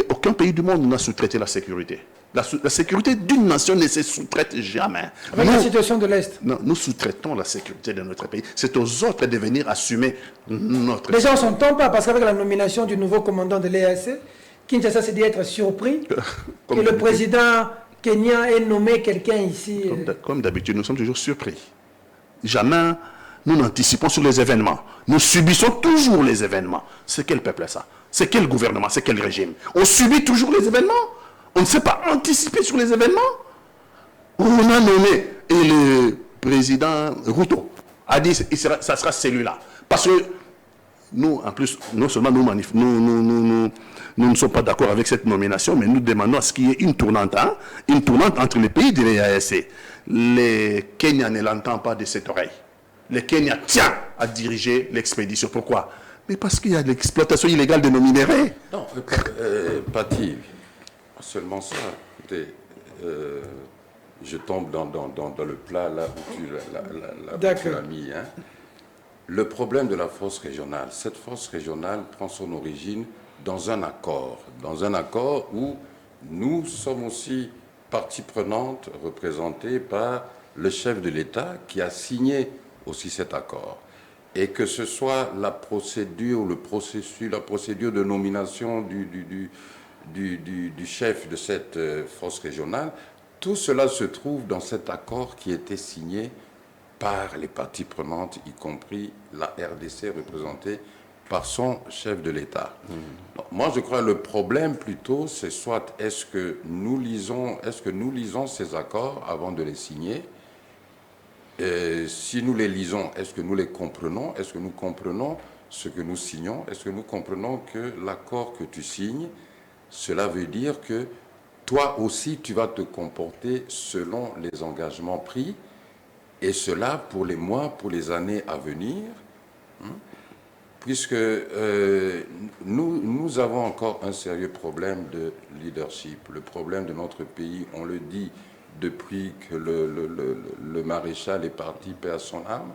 aucun pays du monde n'a sous-traité la sécurité. La sécurité d'une nation ne se sous-traite jamais. Avec la situation de l'Est. Non, nous sous-traitons la sécurité de notre pays. C'est aux autres de venir assumer notre... Les gens ne s'entendent pas parce qu'avec la nomination du nouveau commandant de l'EAC, Kinshasa s'est dit être surpris que le président kenyan ait nommé quelqu'un ici. Comme d'habitude, nous sommes toujours surpris. Jamais nous n'anticipons sur les événements. Nous subissons toujours les événements. C'est quel peuple ça? C'est quel gouvernement? C'est quel régime? On subit toujours les événements. On ne sait pas anticiper sur les événements. On a nommé, et le président Ruto a dit que ça sera celui-là. Parce que nous, en plus, non seulement nous ne sommes pas d'accord avec cette nomination, mais nous demandons à ce qu'il y ait une tournante entre les pays de l'EAC. Le Kenya ne l'entend pas de cette oreille. Le Kenya tient à diriger l'expédition. Pourquoi? Mais parce qu'il y a l'exploitation illégale de nos minéraux. Non, Paty, seulement ça. Écoutez, je tombe dans le plat là où tu l'as mis. Hein. Le problème de la force régionale, cette force régionale prend son origine dans un accord où nous sommes aussi partie prenante représentée par le chef de l'État qui a signé aussi cet accord. Et que ce soit la procédure de nomination du chef de cette force régionale, tout cela se trouve dans cet accord qui a été signé par les parties prenantes, y compris la RDC représentée par son chef de l'État. Donc, moi, je crois que le problème plutôt, c'est soit est-ce que nous lisons ces accords avant de les signer? Si nous les lisons, est-ce que nous les comprenons? Est-ce que nous comprenons ce que nous signons? Est-ce que nous comprenons que l'accord que tu signes, cela veut dire que toi aussi, tu vas te comporter selon les engagements pris, et cela pour les mois, pour les années à venir, puisque nous avons encore un sérieux problème de leadership. Le problème de notre pays, on le dit depuis que le maréchal est parti, paix à son âme,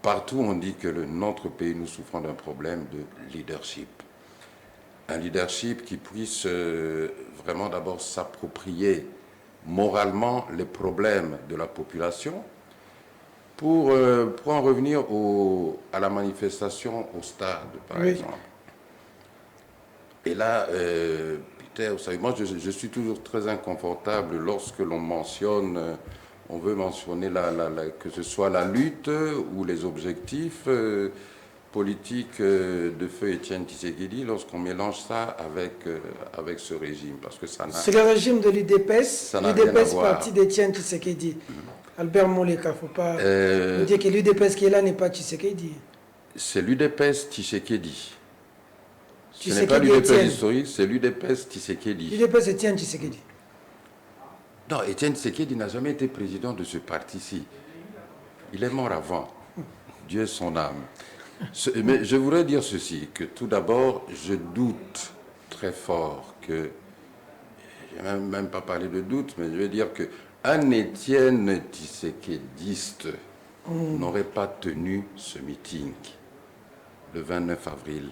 partout on dit que notre pays, nous souffrons d'un problème de leadership. Un leadership qui puisse vraiment d'abord s'approprier moralement les problèmes de la population. Pour en revenir à la manifestation au stade, par exemple. Et là, Peter, vous savez, moi je suis toujours très inconfortable lorsque l'on mentionne, on veut mentionner que ce soit la lutte ou les objectifs politique de feu Étienne Tshisekedi lorsqu'on mélange ça avec ce régime, parce que ça n'a... C'est le régime de l'UDPS, l'UDPS parti d'Étienne Tshisekedi. Albert Mouleka, il ne faut pas dire que l'UDPS qui est là n'est pas Tshisekedi. C'est l'UDPS Tshisekedi. Ce n'est pas l'UDPS historique, c'est l'UDPS Tshisekedi. L'UDPS Étienne Tshisekedi. Non, Étienne Tshisekedi n'a jamais été président de ce parti-ci. Il est mort avant. Dieu son âme. Mais je voudrais dire ceci, que tout d'abord, je doute très fort que, je n'ai même pas parlé de doute, mais je veux dire que un Étienne Tshisekedi n'aurait pas tenu ce meeting le 29 avril,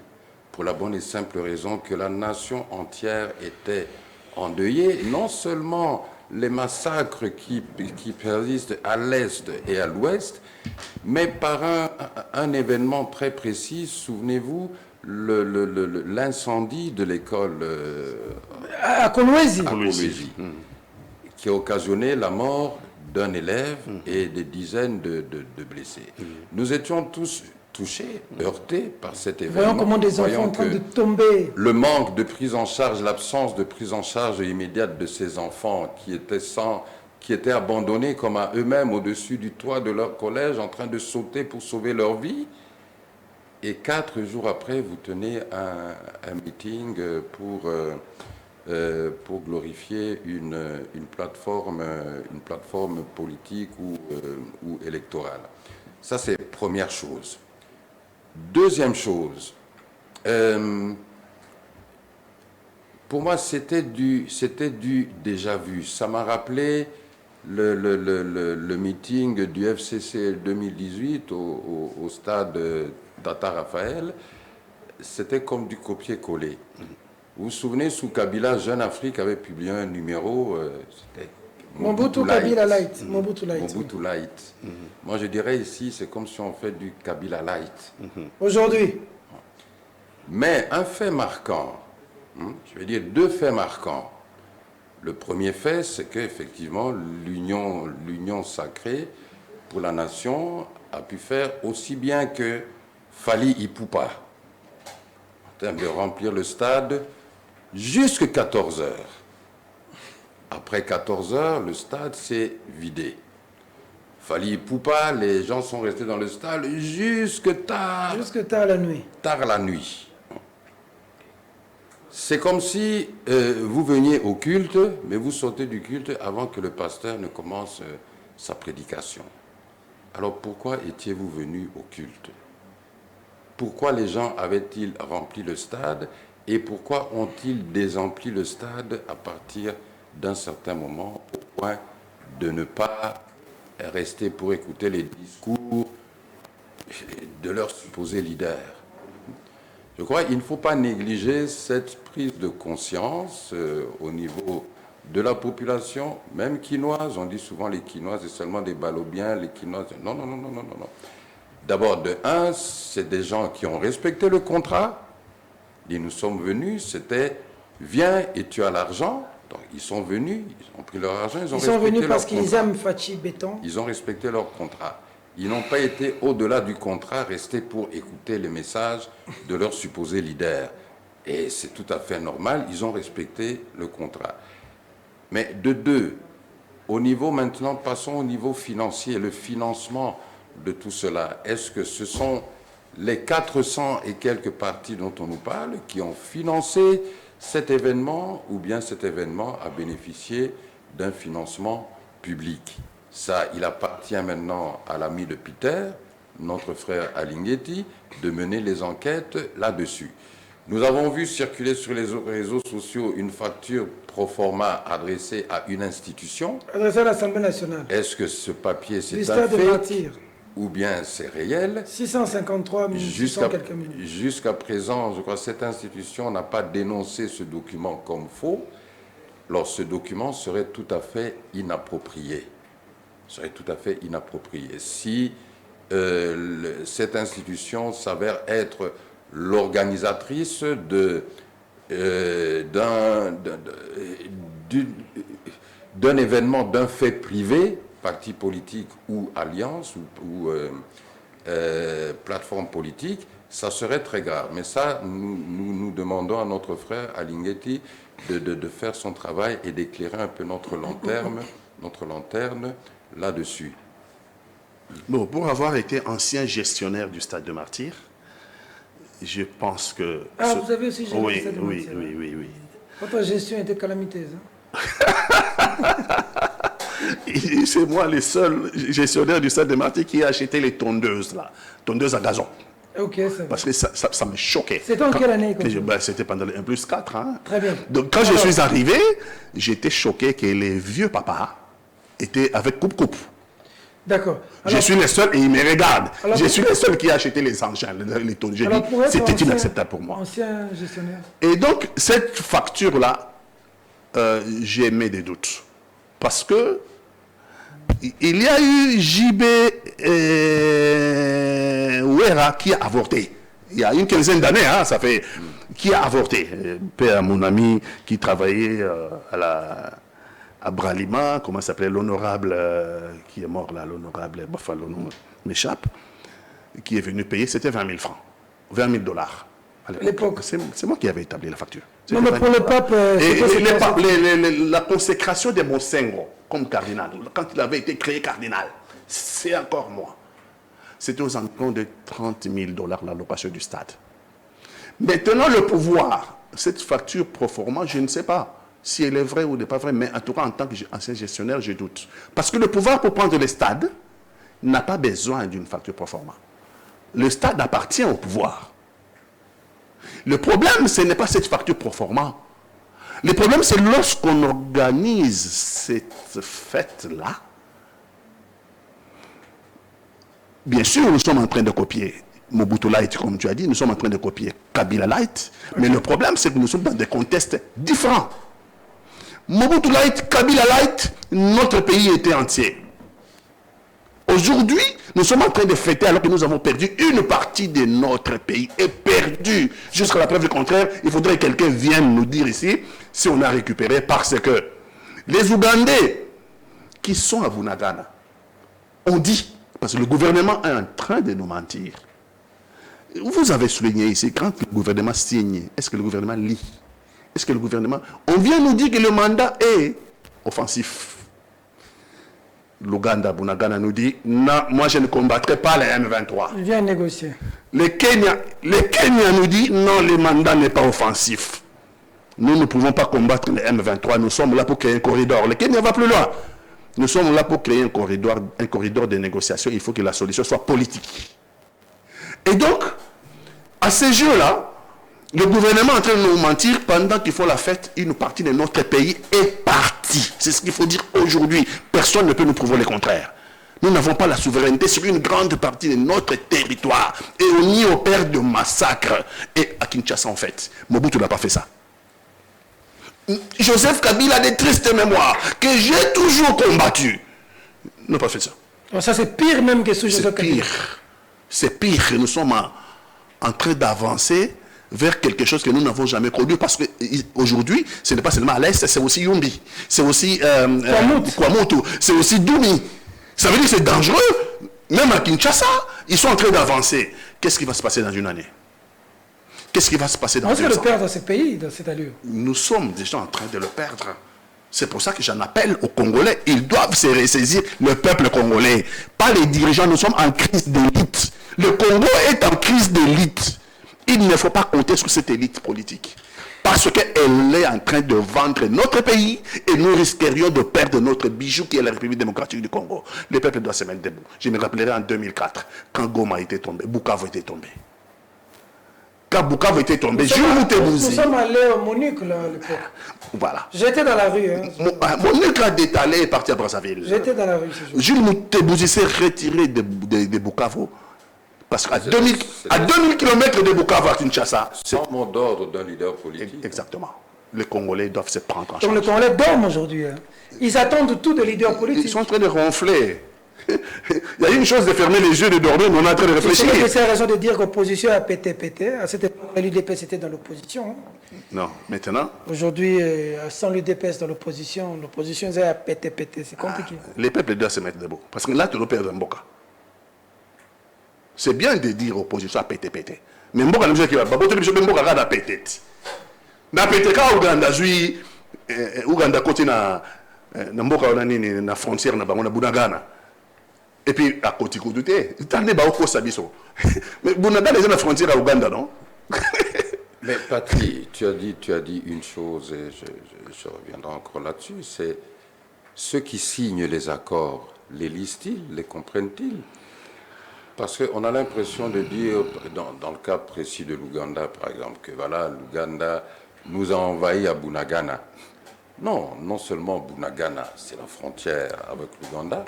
pour la bonne et simple raison que la nation entière était endeuillée, non seulement les massacres qui persistent à l'est et à l'ouest, mais par un événement très précis. Souvenez-vous, l'incendie de l'école À Kolwezi. Qui a occasionné la mort d'un élève et des dizaines de blessés. Nous étions tous touchés, heurtés par cet événement. Voyons comment des enfants en train de tomber. Le manque de prise en charge, l'absence de prise en charge immédiate de ces enfants qui étaient abandonnés comme à eux-mêmes au-dessus du toit de leur collège, en train de sauter pour sauver leur vie. Et 4 jours après, vous tenez un meeting pour glorifier une plateforme politique ou électorale. Ça, c'est première chose. Deuxième chose, pour moi, c'était du déjà vu. Ça m'a rappelé le meeting du FCC 2018 au stade Tata Raphaël. C'était comme du copier-coller. Vous vous souvenez, sous Kabila, Jeune Afrique avait publié un numéro, c'était Mobutu Kabila Light. Mobutu Light. Mobutu Light. Moi, je dirais ici, c'est comme si on fait du Kabila Light. Aujourd'hui. Mais un fait marquant, je vais dire 2 faits marquants. Le premier fait, c'est qu'effectivement, l'union sacrée pour la nation a pu faire aussi bien que Fally Ipupa, en termes de remplir le stade jusqu'à 14 heures. Après 14 heures, le stade s'est vidé. Fally Ipupa, les gens sont restés dans le stade jusque tard. Jusque tard la nuit. Tard la nuit. C'est comme si vous veniez au culte, mais vous sortez du culte avant que le pasteur ne commence sa prédication. Alors pourquoi étiez-vous venu au culte? Pourquoi les gens avaient-ils rempli le stade et pourquoi ont-ils désempli le stade à partir d'un certain moment au point de ne pas rester pour écouter les discours de leurs supposés leaders? Je crois qu'il ne faut pas négliger cette prise de conscience au niveau de la population, même quinoise. On dit souvent les quinoises, c'est seulement des balobiens, les quinoises. Non. D'abord, de un, c'est des gens qui ont respecté le contrat. Et nous sommes venus, c'était viens et tu as l'argent. Donc ils sont venus, ils ont pris leur argent, ils sont venus parce qu'ils aiment Fachi Béton. Ils ont respecté leur contrat. Ils n'ont pas été au-delà du contrat, restés pour écouter les messages de leurs supposés leaders. Et c'est tout à fait normal, ils ont respecté le contrat. Mais de 2, au niveau maintenant, passons au niveau financier, le financement de tout cela. Est-ce que ce sont les 400 et quelques partis dont on nous parle qui ont financé cet événement ou bien cet événement a bénéficié d'un financement public? Ça, il appartient maintenant à l'ami de Peter, notre frère Alinguetti, de mener les enquêtes là-dessus. Nous avons vu circuler sur les réseaux sociaux une facture pro forma adressée à une institution. Adressée à l'Assemblée nationale. Est-ce que ce papier, c'est un fait ou bien c'est réel? 653 600 quelques minutes. Jusqu'à présent, je crois que cette institution n'a pas dénoncé ce document comme faux. Alors, ce document serait tout à fait inapproprié. Si cette institution s'avère être l'organisatrice d'un événement, d'un fait privé, parti politique ou alliance ou plateforme politique, ça serait très grave. Mais ça, nous demandons à notre frère Alinguetti de faire son travail et d'éclairer un peu notre lanterne là-dessus. Bon, pour avoir été ancien gestionnaire du Stade de Martyrs, je pense que... Ah, vous avez aussi géré le Stade de Martyrs? Oui. Votre gestion était calamiteuse. C'est moi le seul gestionnaire du Stade de Martyrs qui a acheté les tondeuses, là, tondeuses à gazon. Ok, c'est vrai. Parce que ça me choquait. C'était en quelle année C'était pendant le 1+4. Hein. Très bien. Donc quand je suis arrivé, j'étais choqué que les vieux papas étaient avec coupe-coupe. D'accord. Je suis le seul et ils me regardent. Alors, je suis le seul qui a acheté les engins, les taux. J'ai dit, c'était inacceptable pour moi. Ancien gestionnaire. Et donc, cette facture-là, j'ai mis des doutes. Parce que il y a eu JB Ouera qui a avorté. Il y a une quinzaine d'années, hein, ça fait, qui a avorté. Père, mon ami qui travaillait à Bralima, comment s'appelait l'honorable qui est mort là, l'honorable, enfin le nom m'échappe, qui est venu payer, c'était 20 000 francs, 20 000 dollars. À l'époque. C'est moi qui avais établi la facture. Non, mais pour le pape... la consécration de Monsengo comme cardinal, quand il avait été créé cardinal, c'est encore moi. C'était aux environs de 30 000 dollars la location du stade. Maintenant, le pouvoir, cette facture pro forma, je ne sais pas si elle est vraie ou n'est pas vraie, mais en tout cas, en tant qu'ancien gestionnaire, je doute. Parce que le pouvoir pour prendre les stades n'a pas besoin d'une facture pro forma. Le stade appartient au pouvoir. Le problème, ce n'est pas cette facture pro forma. Le problème, c'est lorsqu'on organise cette fête-là. Bien sûr, nous sommes en train de copier Mobutu Light, comme tu as dit, nous sommes en train de copier Kabila Light, mais le problème, c'est que nous sommes dans des contextes différents. Mobutu Light, Kabila Light, notre pays était entier. Aujourd'hui, nous sommes en train de fêter alors que nous avons perdu une partie de notre pays. Et perdu. Jusqu'à la preuve du contraire, il faudrait que quelqu'un vienne nous dire ici si on a récupéré, parce que les Ougandais qui sont à Bunagana ont dit, parce que le gouvernement est en train de nous mentir. Vous avez souligné ici, quand le gouvernement signe, est-ce que le gouvernement lit? Est-ce que le gouvernement... On vient nous dire que le mandat est offensif. L'Ouganda, Bunagana nous dit, non, moi je ne combattrai pas les M23. Il vient négocier. Le Kenya nous dit, non, le mandat n'est pas offensif. Nous ne pouvons pas combattre les M23, nous sommes là pour créer un corridor. Le Kenya va plus loin. Nous sommes là pour créer un corridor de négociation. Il faut que la solution soit politique. Et donc, à ces jeux-là, le gouvernement est en train de nous mentir pendant qu'ils font la fête, une partie de notre pays est partie. C'est ce qu'il faut dire aujourd'hui. Personne ne peut nous prouver le contraire. Nous n'avons pas la souveraineté sur une grande partie de notre territoire. Et on y opère de massacres. Et à Kinshasa, en fait, Mobutu n'a pas fait ça. Joseph Kabila a des tristes mémoires que j'ai toujours combattu. N'a pas fait ça. Alors ça, c'est pire même que ce Joseph Kabila. C'est pire. Nous sommes en train d'avancer vers quelque chose que nous n'avons jamais connu, parce qu'aujourd'hui, ce n'est pas seulement à l'Est, c'est aussi Yumbi, c'est aussi Kwamutu, c'est aussi Doumi. Ça veut dire que c'est dangereux. Même à Kinshasa, ils sont en train d'avancer. Qu'est-ce qui va se passer dans une année? Qu'est-ce qui va se passer dans 2 ans? On va le perdre dans ce pays, dans cette allure. Nous sommes déjà en train de le perdre. C'est pour ça que j'en appelle aux Congolais. Ils doivent se ressaisir, le peuple congolais. Pas les dirigeants, nous sommes en crise d'élite. Le Congo est en crise d'élite. Il ne faut pas compter sur cette élite politique. Parce qu'elle est en train de vendre notre pays et nous risquerions de perdre notre bijou qui est la République démocratique du Congo. Le peuple doit se mettre debout. Je me rappellerai en 2004, quand Goma était tombé, Bukavu était tombé. Quand Bukavu était tombé, nous sommes allés au Monique là, à l'époque. Voilà. J'étais dans la rue. Hein, Monique a détalé et parti à Brazzaville. J'étais dans la rue ce jour. Jules Moutebouzi s'est retiré de Bukavu. Parce qu'à 2000 km de Bukavu à Kinshasa. C'est un mot d'ordre d'un leader politique. Exactement. Les Congolais doivent se prendre en charge. Donc les Congolais dorment aujourd'hui. Hein. Ils attendent tout des leaders politiques. Ils sont en train de ronfler. Il y a une chose de fermer les yeux, de dormir, mais on est en train de réfléchir. C'est raison de dire que l'opposition a pété. À cette époque, l'UDPS était dans l'opposition. Non, maintenant. Aujourd'hui, sans l'UDPS dans l'opposition est à pété. C'est compliqué. Les peuples doivent se mettre debout. Parce que là, tu dois perdre un boca. C'est bien de dire opposition à pété. Mais Mboka nous dit qu'il va pas Mboka à pété. Na pété quand Ouganda côté na Mboka on a na frontière na bango na Bunagana. Et puis à côté côté, tandis ba oko sabiso. Mais Bunagana est na frontière à Ouganda, non? Mais Patrick, tu as dit une chose et je reviendrai encore là-dessus, c'est ceux qui signent les accords, les lisent-ils, les comprennent-ils? Parce qu'on a l'impression de dire, dans le cas précis de l'Ouganda, par exemple, que voilà, l'Ouganda nous a envahis à Bunagana. Non, non seulement Bunagana, c'est la frontière avec l'Ouganda,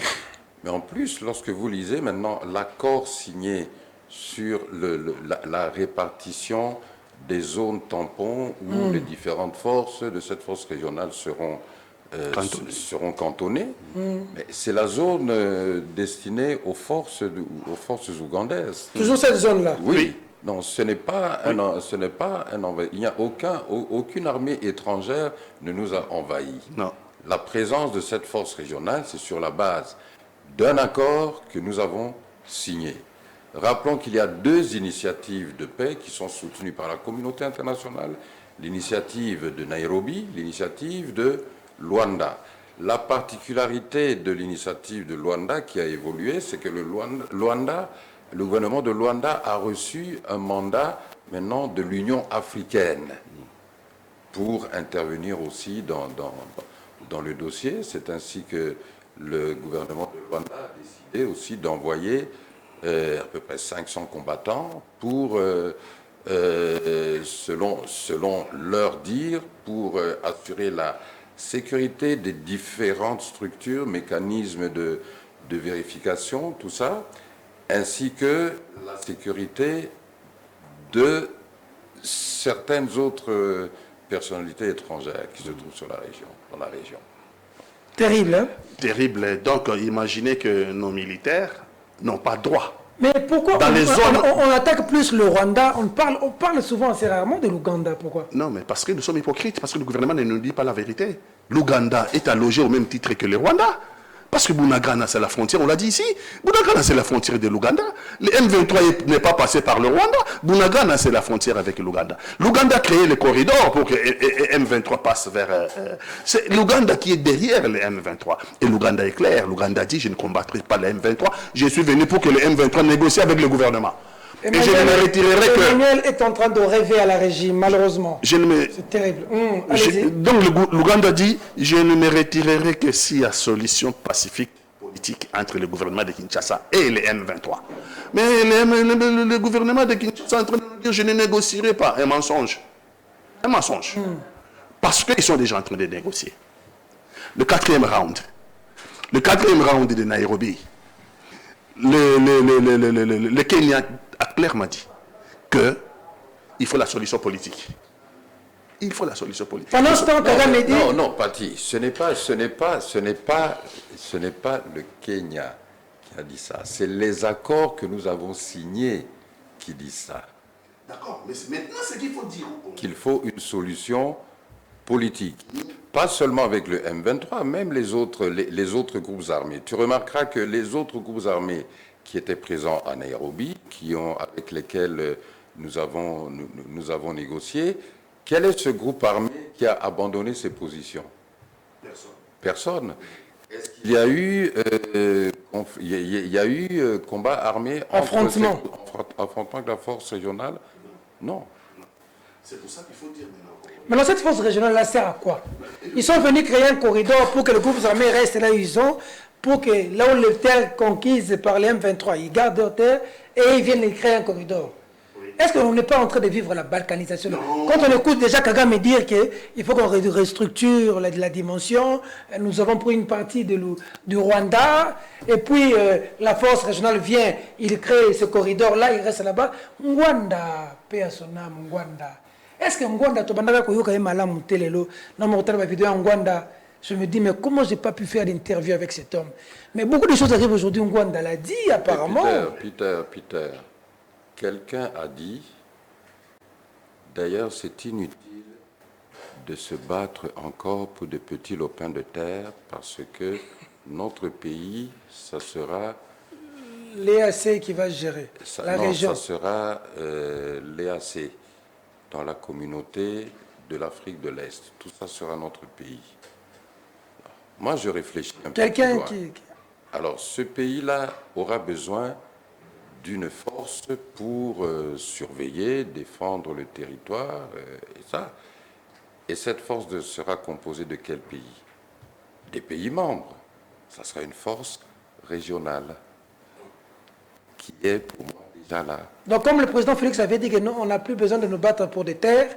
mais en plus, lorsque vous lisez maintenant l'accord signé sur la répartition des zones tampons où les différentes forces de cette force régionale seront cantonnées, mais c'est la zone destinée aux forces ougandaises. Toujours cette zone-là. Oui. Non, ce n'est pas un envahissement. Il n'y a aucune armée étrangère ne nous a envahis. Non. La présence de cette force régionale, c'est sur la base d'un accord que nous avons signé. Rappelons qu'il y a 2 initiatives de paix qui sont soutenues par la communauté internationale. L'initiative de Nairobi, l'initiative de Luanda. La particularité de l'initiative de Luanda qui a évolué, c'est que le gouvernement de Luanda a reçu un mandat maintenant de l'Union africaine pour intervenir aussi dans le dossier. C'est ainsi que le gouvernement de Luanda a décidé aussi d'envoyer à peu près 500 combattants pour, selon leur dire, pour assurer la sécurité des différentes structures, mécanismes de vérification, tout ça, ainsi que la sécurité de certaines autres personnalités étrangères qui se trouvent dans la région. Terrible, hein? Terrible. Donc, imaginez que nos militaires n'ont pas droit. Mais pourquoi Dans les zones... on attaque plus le Rwanda? On parle souvent assez rarement de l'Ouganda. Pourquoi? Non, mais parce que nous sommes hypocrites, parce que le gouvernement ne nous dit pas la vérité. L'Ouganda est allogé au même titre que le Rwanda. Parce que Bunagana, c'est la frontière, on l'a dit ici. Bunagana, c'est la frontière de l'Ouganda. Le M23 n'est pas passé par le Rwanda. Bunagana, c'est la frontière avec l'Ouganda. L'Ouganda a créé le corridor pour que M23 passe vers... c'est l'Ouganda qui est derrière le M23. Et l'Ouganda est clair. L'Ouganda dit, je ne combattrai pas le M23. Je suis venu pour que le M23 négocie avec le gouvernement. Emmanuel, et je ne me retirerai que... Emmanuel est en train de rêver à la régime, malheureusement. C'est terrible. Donc l'Ouganda dit, je ne me retirerai que s'il y a solution pacifique politique entre le gouvernement de Kinshasa et le M23. Mais le gouvernement de Kinshasa est en train de nous dire, je ne négocierai pas. Un mensonge. Un mensonge. Parce qu'ils sont déjà en train de négocier. Le quatrième round de Nairobi, le Kenya a clairement dit qu'il faut la solution politique. Il faut la solution politique. Pendant ce temps, Kagame dit... Non, Pati, ce n'est pas le Kenya qui a dit ça. C'est les accords que nous avons signés qui disent ça. D'accord, mais maintenant, ce qu'il faut dire... Qu'il faut une solution politique. Pas seulement avec le M23, même les autres groupes armés. Tu remarqueras que les autres groupes armés qui étaient présents à Nairobi, avec lesquels nous avons négocié, quel est ce groupe armé qui a abandonné ses positions? Personne. Est-ce qu'il y a eu, combat armé affrontement avec la force régionale? Non. C'est pour ça qu'il faut dire maintenant. Maintenant, cette force régionale-là sert à quoi? Ils sont venus créer un corridor pour que les groupes armés restent là où ils sont, pour que là où les terres conquises par les M23, ils gardent leurs terres et ils viennent créer un corridor. Est-ce qu'on n'est pas en train de vivre la balkanisation? Quand on écoute déjà Kagame dire qu'il faut qu'on restructure la dimension, nous avons pris une partie du Rwanda, et puis la force régionale vient, il crée ce corridor-là, il reste là-bas. Ngwanda, paix à son âme, Ngwanda. Est-ce que Ngwanda, je me dis, mais comment j'ai pas pu faire d'interview avec cet homme? Mais beaucoup de choses arrivent aujourd'hui, Ngwanda l'a dit, apparemment. Peter, quelqu'un a dit, d'ailleurs c'est inutile de se battre encore pour des petits lopins de terre parce que notre pays, ça sera... L'EAC qui va gérer la région. Ça sera l'EAC dans la communauté de l'Afrique de l'Est. Tout ça sera notre pays. Moi, je réfléchis un peu. Quelqu'un plus loin. Alors, ce pays-là aura besoin d'une force pour surveiller, défendre le territoire, et ça. Et cette force sera composée de quels pays? Des pays membres. Ça sera une force régionale qui est pour moi déjà là. Donc, comme le président Félix avait dit que non, on n'a plus besoin de nous battre pour des terres,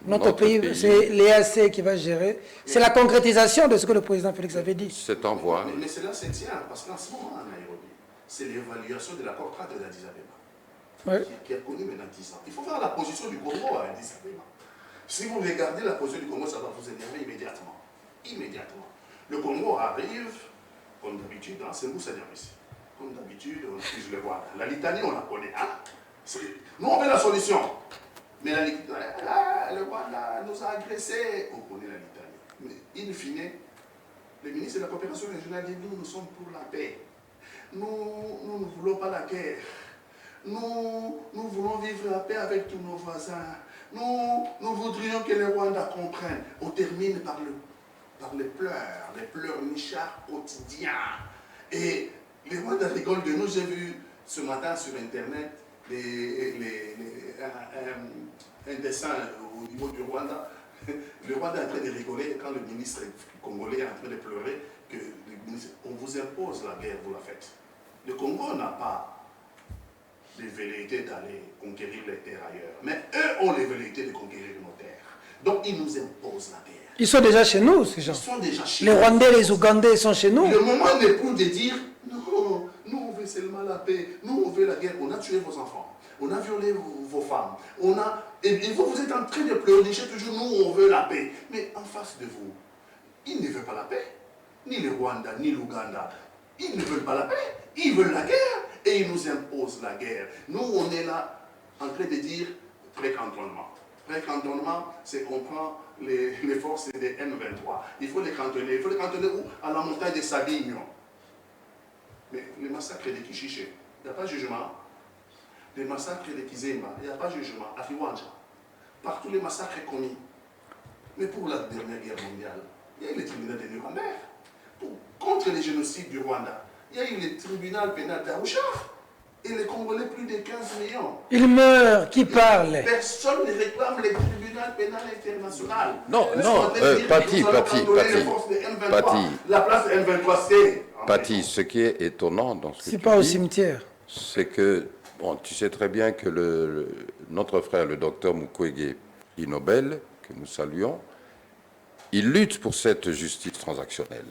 notre pays, c'est l'EAC qui va gérer. C'est la concrétisation de ce que le président Félix avait dit. Cet envoi. Mais cela se tient, parce qu'en ce moment, en Nairobi, c'est l'évaluation de l'accord cadre d'Addis Abeba, qui a connu maintenant 10 ans. Il faut faire la position du Congo à Addis Abeba. Si vous regardez la position du Congo, ça va vous énerver immédiatement. Immédiatement. Le Congo arrive, comme d'habitude, hein, c'est nous, c'est ici. Comme d'habitude, on utilise le Rwanda. La litanie, on la connaît. Hein? Nous, on veut la solution. Mais le Rwanda nous a agressés. On connaît la litanie. Mais in fine, le ministre de la coopération régionale dit nous sommes pour la paix. Nous ne voulons pas la guerre. Nous voulons vivre la paix avec tous nos voisins. Nous voudrions que le Rwanda comprenne. On termine par les pleurs nichards quotidiens. Et les Rwandais rigolent de nous. J'ai vu ce matin sur Internet un dessin au niveau du Rwanda. Le Rwanda est en train de rigoler quand le ministre congolais est en train de pleurer que le ministre, on vous impose la guerre, vous la faites. Le Congo n'a pas les velléités d'aller conquérir les terres ailleurs. Mais eux ont les velléités de conquérir nos terres. Donc ils nous imposent la guerre. Ils sont déjà chez nous, ces gens. Ils sont déjà chez les nous. Rwandais, les Ougandais sont chez nous. Le moment n'est plus de dire non, nous on veut seulement la paix, nous on veut la guerre, on a tué vos enfants, on a violé vos femmes, et vous êtes en train de pleurnicher toujours, nous on veut la paix. Mais en face de vous, ils ne veulent pas la paix, ni le Rwanda, ni l'Ouganda. Ils ne veulent pas la paix, ils veulent la guerre et ils nous imposent la guerre. Nous, on est là en train de dire pré-cantonnement. Pré-cantonnement, c'est qu'on prend les forces des M23. Il faut les cantonner. Il faut les cantonner où? À la montagne de Sabignon. Mais les massacres de Kishiché, il n'y a pas de jugement. Les massacres de Kizemba, il n'y a pas de jugement. À Fiwanja, partout les massacres commis. Mais pour la dernière guerre mondiale, il y a eu le tribunal de Nuremberg. Contre les génocides du Rwanda, il y a eu le tribunal pénal d'Arusha. Et les Congolais, plus de 15 millions. Ils meurent, qui parle? Personne ne réclame le tribunal pénal international. Non, Pati. La place de M23, c'est... Pati, ce qui est étonnant dans ce que tu pas dis, au cimetière. C'est que, bon, tu sais très bien que notre frère, le docteur Mukwege, prix Nobel, que nous saluons, il lutte pour cette justice transactionnelle.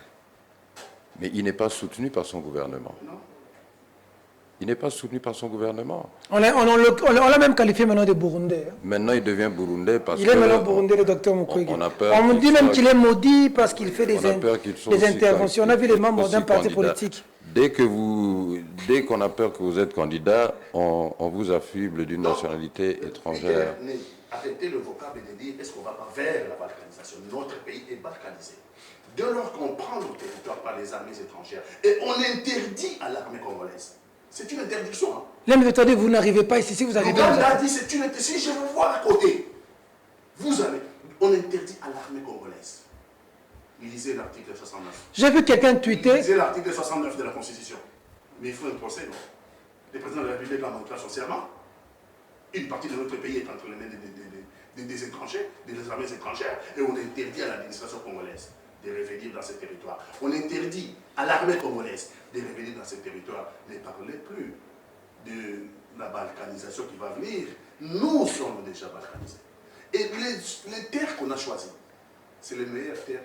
Mais il n'est pas soutenu par son gouvernement. Non. Il n'est pas soutenu par son gouvernement. On l'a même qualifié maintenant de Burundais. Hein. Maintenant, il devient burundais parce que... Il est maintenant burundais, le docteur Mukwege. On a peur on dit même qu'il est maudit parce qu'il fait des interventions. On a vu les membres d'un parti politique. Dès qu'on a peur que vous êtes candidat, on vous affuble d'une nationalité étrangère. Arrêtez le vocable de dire est-ce qu'on va pas vers la balkanisation. Notre pays est balkanisé. Dès lors qu'on prend nos territoires par les armées étrangères et on interdit à l'armée congolaise. C'est une interdiction. Hein. L'M23 vous n'arrivez pas ici, si vous arrivez... L'Ouganda dit c'est une interdiction. Si je vous vois à côté, vous allez... On interdit à l'armée congolaise. Lisez l'article 69. J'ai vu quelqu'un tweeter... Lisez l'article 69 de la Constitution. Mais il faut un procès, non? Le président de la République l'a montré son serment. Une partie de notre pays est entre les mains des étrangers, des armées étrangères, et on interdit à l'administration congolaise de revenir dans ces territoires. On interdit à l'armée congolaise de revenir dans ces territoires. Ne parlez plus de la balkanisation qui va venir. Nous sommes déjà balkanisés. Et les terres qu'on a choisies, c'est les meilleures terres,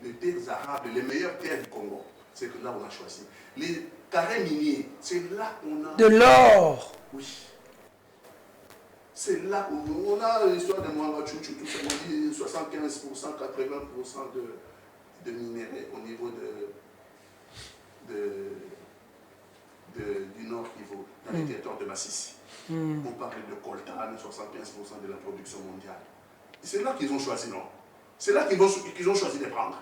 les terres arables, les meilleures terres du Congo. C'est que là on a choisi. Les carrés miniers, c'est là qu'on a... De l'or. Oui. C'est là où on a l'histoire de Mwanga Chouchou, tout ça, on dit 75%, 80% de minéraux au niveau du Nord Kivu, dans les territoires de Massissi. On parle de coltan, 75% de la production mondiale. C'est là qu'ils ont choisi, non? C'est là qu'ils ont choisi de prendre.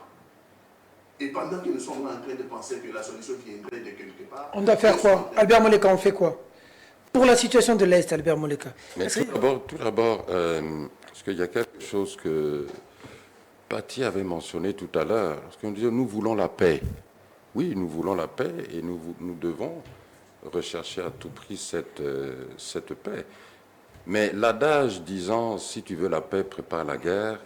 Et pendant qu'ils nous sommes en train de penser que la solution viendrait de quelque part... On doit faire quoi? Albert Moleka, on fait quoi? Pour la situation de l'Est, Albert Moleka. Mais tout d'abord, parce qu'il y a quelque chose que Pati avait mentionné tout à l'heure, parce qu'on disait nous voulons la paix. Oui, nous voulons la paix et nous devons rechercher à tout prix cette paix. Mais l'adage disant si tu veux la paix, prépare la guerre,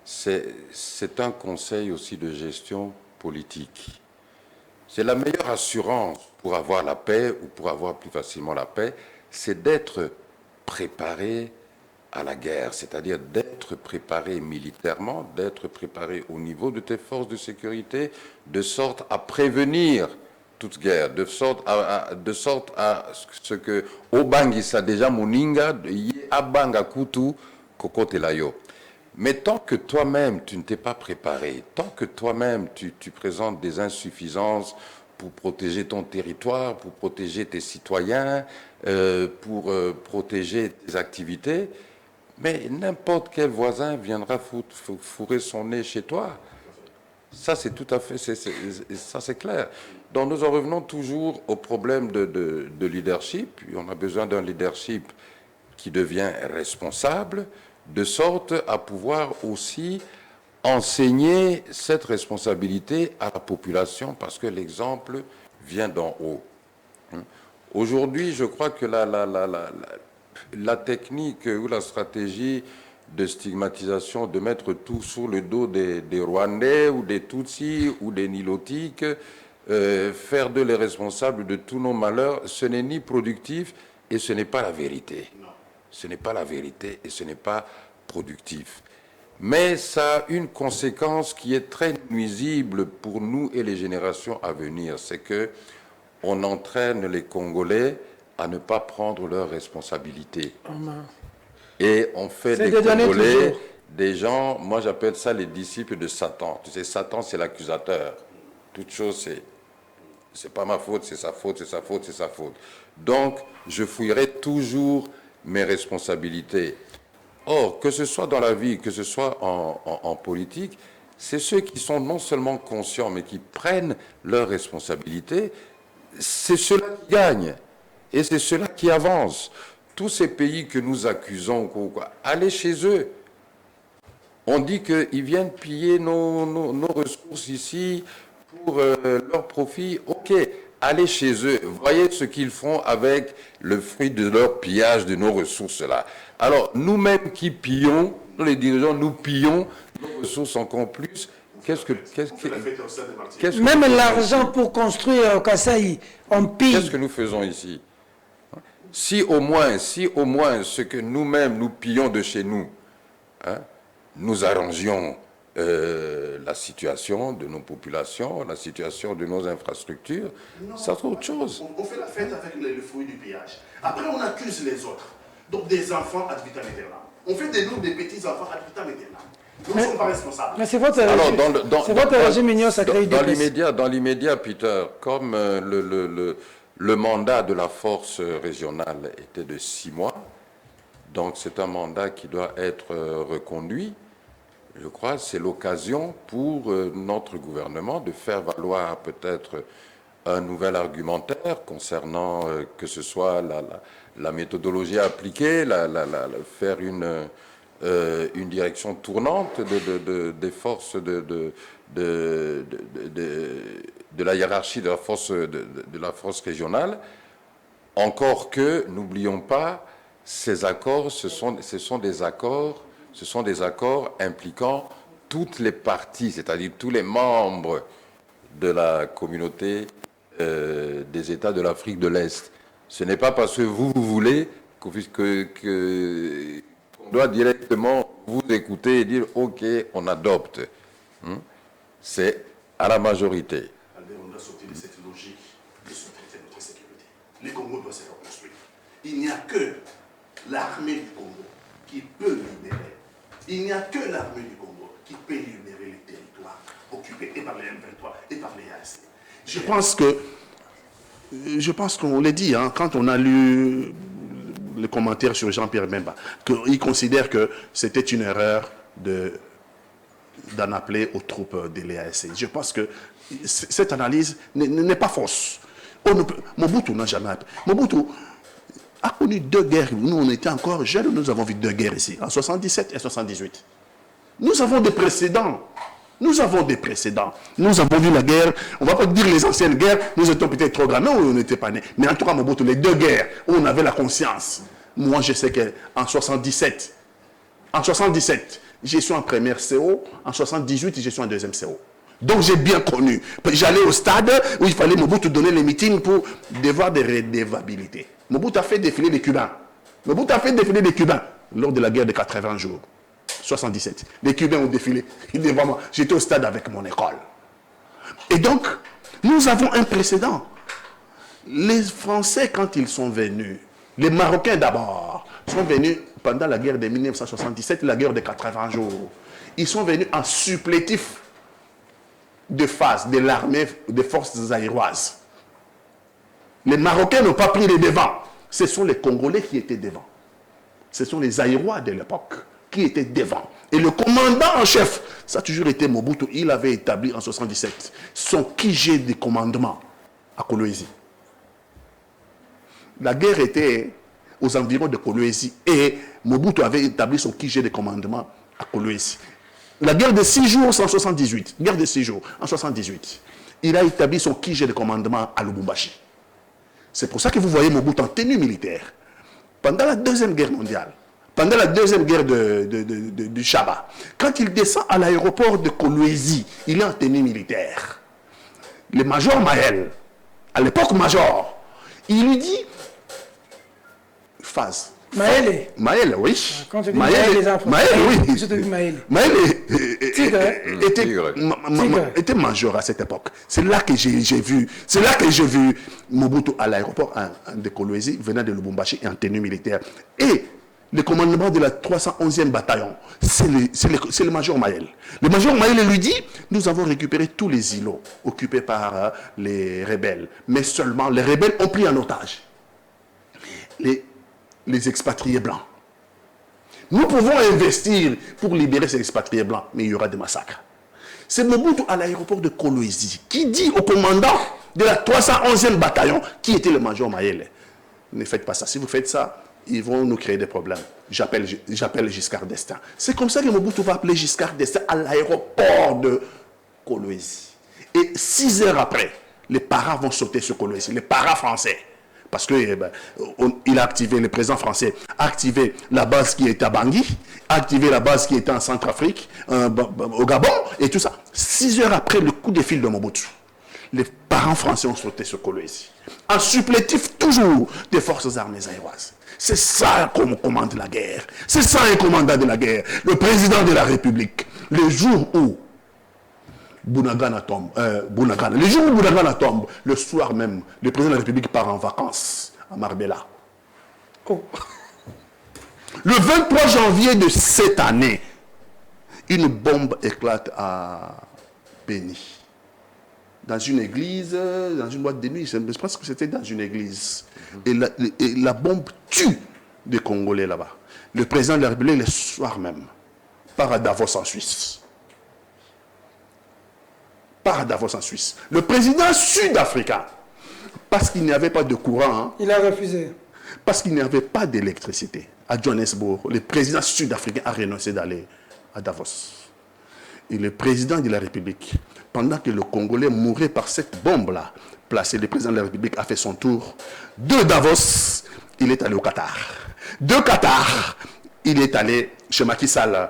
c'est un conseil aussi de gestion politique. C'est la meilleure assurance pour avoir la paix ou pour avoir plus facilement la paix, c'est d'être préparé à la guerre, c'est-à-dire d'être préparé militairement, d'être préparé au niveau de tes forces de sécurité, de sorte à prévenir toute guerre, de sorte à ce que Obangisa déjà Moninga, Abanga Kutu, Kokotelayo. Mais tant que toi-même tu ne t'es pas préparé, tant que toi-même tu présentes des insuffisances pour protéger ton territoire, pour protéger tes citoyens, pour protéger tes activités, mais n'importe quel voisin viendra fourrer son nez chez toi. Ça, c'est tout à fait, ça c'est clair. Donc nous en revenons toujours au problème de leadership. On a besoin d'un leadership qui devient responsable, de sorte à pouvoir aussi enseigner cette responsabilité à la population, parce que l'exemple vient d'en haut. Aujourd'hui, je crois que la technique ou la stratégie de stigmatisation, de mettre tout sous le dos des Rwandais ou des Tutsis ou des Nilotiques, faire d'eux les responsables de tous nos malheurs, ce n'est ni productif et ce n'est pas la vérité. Ce n'est pas la vérité et ce n'est pas productif. Mais ça a une conséquence qui est très nuisible pour nous et les générations à venir. C'est que on entraîne les Congolais à ne pas prendre leurs responsabilités. Et on fait des Congolais des gens, moi j'appelle ça les disciples de Satan. Tu sais, Satan c'est l'accusateur. Toute chose c'est pas ma faute, c'est sa faute, c'est sa faute, c'est sa faute. Donc je fouillerai toujours mes responsabilités. Or, que ce soit dans la vie, que ce soit en politique, c'est ceux qui sont non seulement conscients, mais qui prennent leurs responsabilités, c'est ceux-là qui gagnent. Et c'est ceux-là qui avancent. Tous ces pays que nous accusons, allez chez eux. On dit qu'ils viennent piller nos ressources ici pour leur profit. Ok, allez chez eux. Voyez ce qu'ils font avec le fruit de leur pillage de nos ressources-là. Alors, nous-mêmes qui pillons, nous les dirigeants, nous pillons nos ressources encore plus. Même l'argent pour construire Kasaï, on pille. Qu'est-ce que nous faisons ici? Si au moins ce que nous-mêmes nous pillons de chez nous, nous arrangions la situation de nos populations, la situation de nos infrastructures, ça c'est autre chose. On fait la fête avec le fruit du pillage. Après, on accuse les autres. Donc des enfants ad vitam aeternam. On fait de nous des petits enfants ad vitam aeternam. Nous ne sommes pas responsables. Mais c'est votre régime mignon, ça crée dans l'immédiat, Peter, comme le mandat de la force régionale était de 6 mois, donc c'est un mandat qui doit être reconduit. Je crois que c'est l'occasion pour notre gouvernement de faire valoir peut-être un nouvel argumentaire concernant que ce soit la méthodologie appliquée, faire une direction tournante des forces de la hiérarchie de la force régionale. Encore que, n'oublions pas, ces accords, ce sont des accords impliquant toutes les parties, c'est-à-dire tous les membres de la communauté des États de l'Afrique de l'Est. Ce n'est pas parce que vous voulez qu'on doit directement vous écouter et dire « Ok, on adopte ». C'est à la majorité. Albert, on doit sortir de cette logique de souveraineté de notre sécurité. Les Congo doivent se reconstruire. Il n'y a que l'armée du Congo qui peut libérer. Il n'y a que l'armée du Congo qui peut libérer les territoires occupés et par les M23 et par les ANC. Je pense qu'on l'a dit, quand on a lu le commentaire sur Jean-Pierre Bemba, qu'il considère que c'était une erreur d'en appeler aux troupes de l'EAC. Je pense que cette analyse n'est pas fausse. Mobutu n'a jamais appelé. Mobutu a connu 2 guerres. Nous, on était encore jeunes, nous avons vu 2 guerres ici, en 77 et 78. Nous avons des précédents. Nous avons vu la guerre, on ne va pas dire les anciennes guerres, nous étions peut-être trop grands, on n'était pas nés. Mais en tout cas, Mobutu, les 2 guerres où on avait la conscience. Moi, je sais qu'en 77, je suis en première CO, en 78, je suis en deuxième CO. Donc j'ai bien connu. J'allais au stade où il fallait Mobutu donner les meetings pour devoir des redevabilités. Mobutu a fait défiler les Cubains. Mobutu a fait défiler les Cubains lors de la guerre de 80 jours. 77. Les Cubains ont défilé. J'étais au stade avec mon école. Et donc, nous avons un précédent. Les Français, quand ils sont venus, les Marocains d'abord, sont venus pendant la guerre de 1977, la guerre de 80 jours. Ils sont venus en supplétif de phase de l'armée des forces zaïroises. Les Marocains n'ont pas pris les devants. Ce sont les Congolais qui étaient devant. Ce sont les Zaïrois de l'époque qui étaient devant. Et le commandant en chef, ça a toujours été Mobutu, il avait établi en 1977 son QG de commandement à Kolwezi. La guerre était aux environs de Kolwezi et Mobutu avait établi son QG de commandement à Kolwezi. La guerre de 6 jours en 1978, guerre de 6 jours en 1978, il a établi son QG de commandement à Lubumbashi. C'est pour ça que vous voyez Mobutu en tenue militaire. Pendant la Deuxième Guerre mondiale, pendant la Deuxième Guerre du Chaba, quand il descend à l'aéroport de Kolwezi, il est en tenue militaire. Le major Maël, à l'époque major, il lui dit phase. Maël. Maël, oui. Quand tu dis Maël, les enfants. Maël, oui. Je te dis Maël. Maël Tigre. était major à cette époque. C'est là que j'ai vu Mobutu à l'aéroport de Kolwezi, venant de Lubumbashi et en tenue militaire. Et le commandement de la 311e bataillon, c'est le major Maël. Le major Maël lui dit, nous avons récupéré tous les îlots occupés par les rebelles. Mais seulement, les rebelles ont pris en otage les expatriés blancs. Nous pouvons investir pour libérer ces expatriés blancs, mais il y aura des massacres. C'est Mobutu à l'aéroport de Kolwezi qui dit au commandant de la 311e bataillon, qui était le major Maël, ne faites pas ça. Si vous faites ça, ils vont nous créer des problèmes. J'appelle Giscard d'Estaing. C'est comme ça que Mobutu va appeler Giscard d'Estaing à l'aéroport de Kolwezi. Et 6 heures après, les paras vont sauter sur Kolwezi, les paras français. Parce qu'il a activé, le président français a activé la base qui était à Bangui, a activé la base qui était en Centrafrique, au Gabon, et tout ça. 6 heures après le coup de fil de Mobutu, les parents français ont sauté sur Kolwezi. En supplétif toujours des forces armées zaïroises. C'est ça qu'on commande la guerre. C'est ça un commandant de la guerre. Le président de la République. Le jour où Bunagana tombe, le jour où Bunagana tombe, le soir même, le président de la République part en vacances à Marbella. Oh. Le 23 janvier de cette année, une bombe éclate à Béni. Dans une église, dans une boîte de nuit, je pense que c'était dans une église. Et la bombe tue des Congolais là-bas. Le président de la République, le soir même, part à Davos en Suisse. Part à Davos en Suisse. Le président sud-africain, parce qu'il n'y avait pas de courant, hein, il a refusé. Parce qu'il n'y avait pas d'électricité à Johannesburg, le président sud-africain a renoncé d'aller à Davos. Et le président de la République, pendant que le Congolais mourait par cette bombe-là, placée, le président de la République a fait son tour. De Davos, il est allé au Qatar. De Qatar, il est allé chez Macky Sall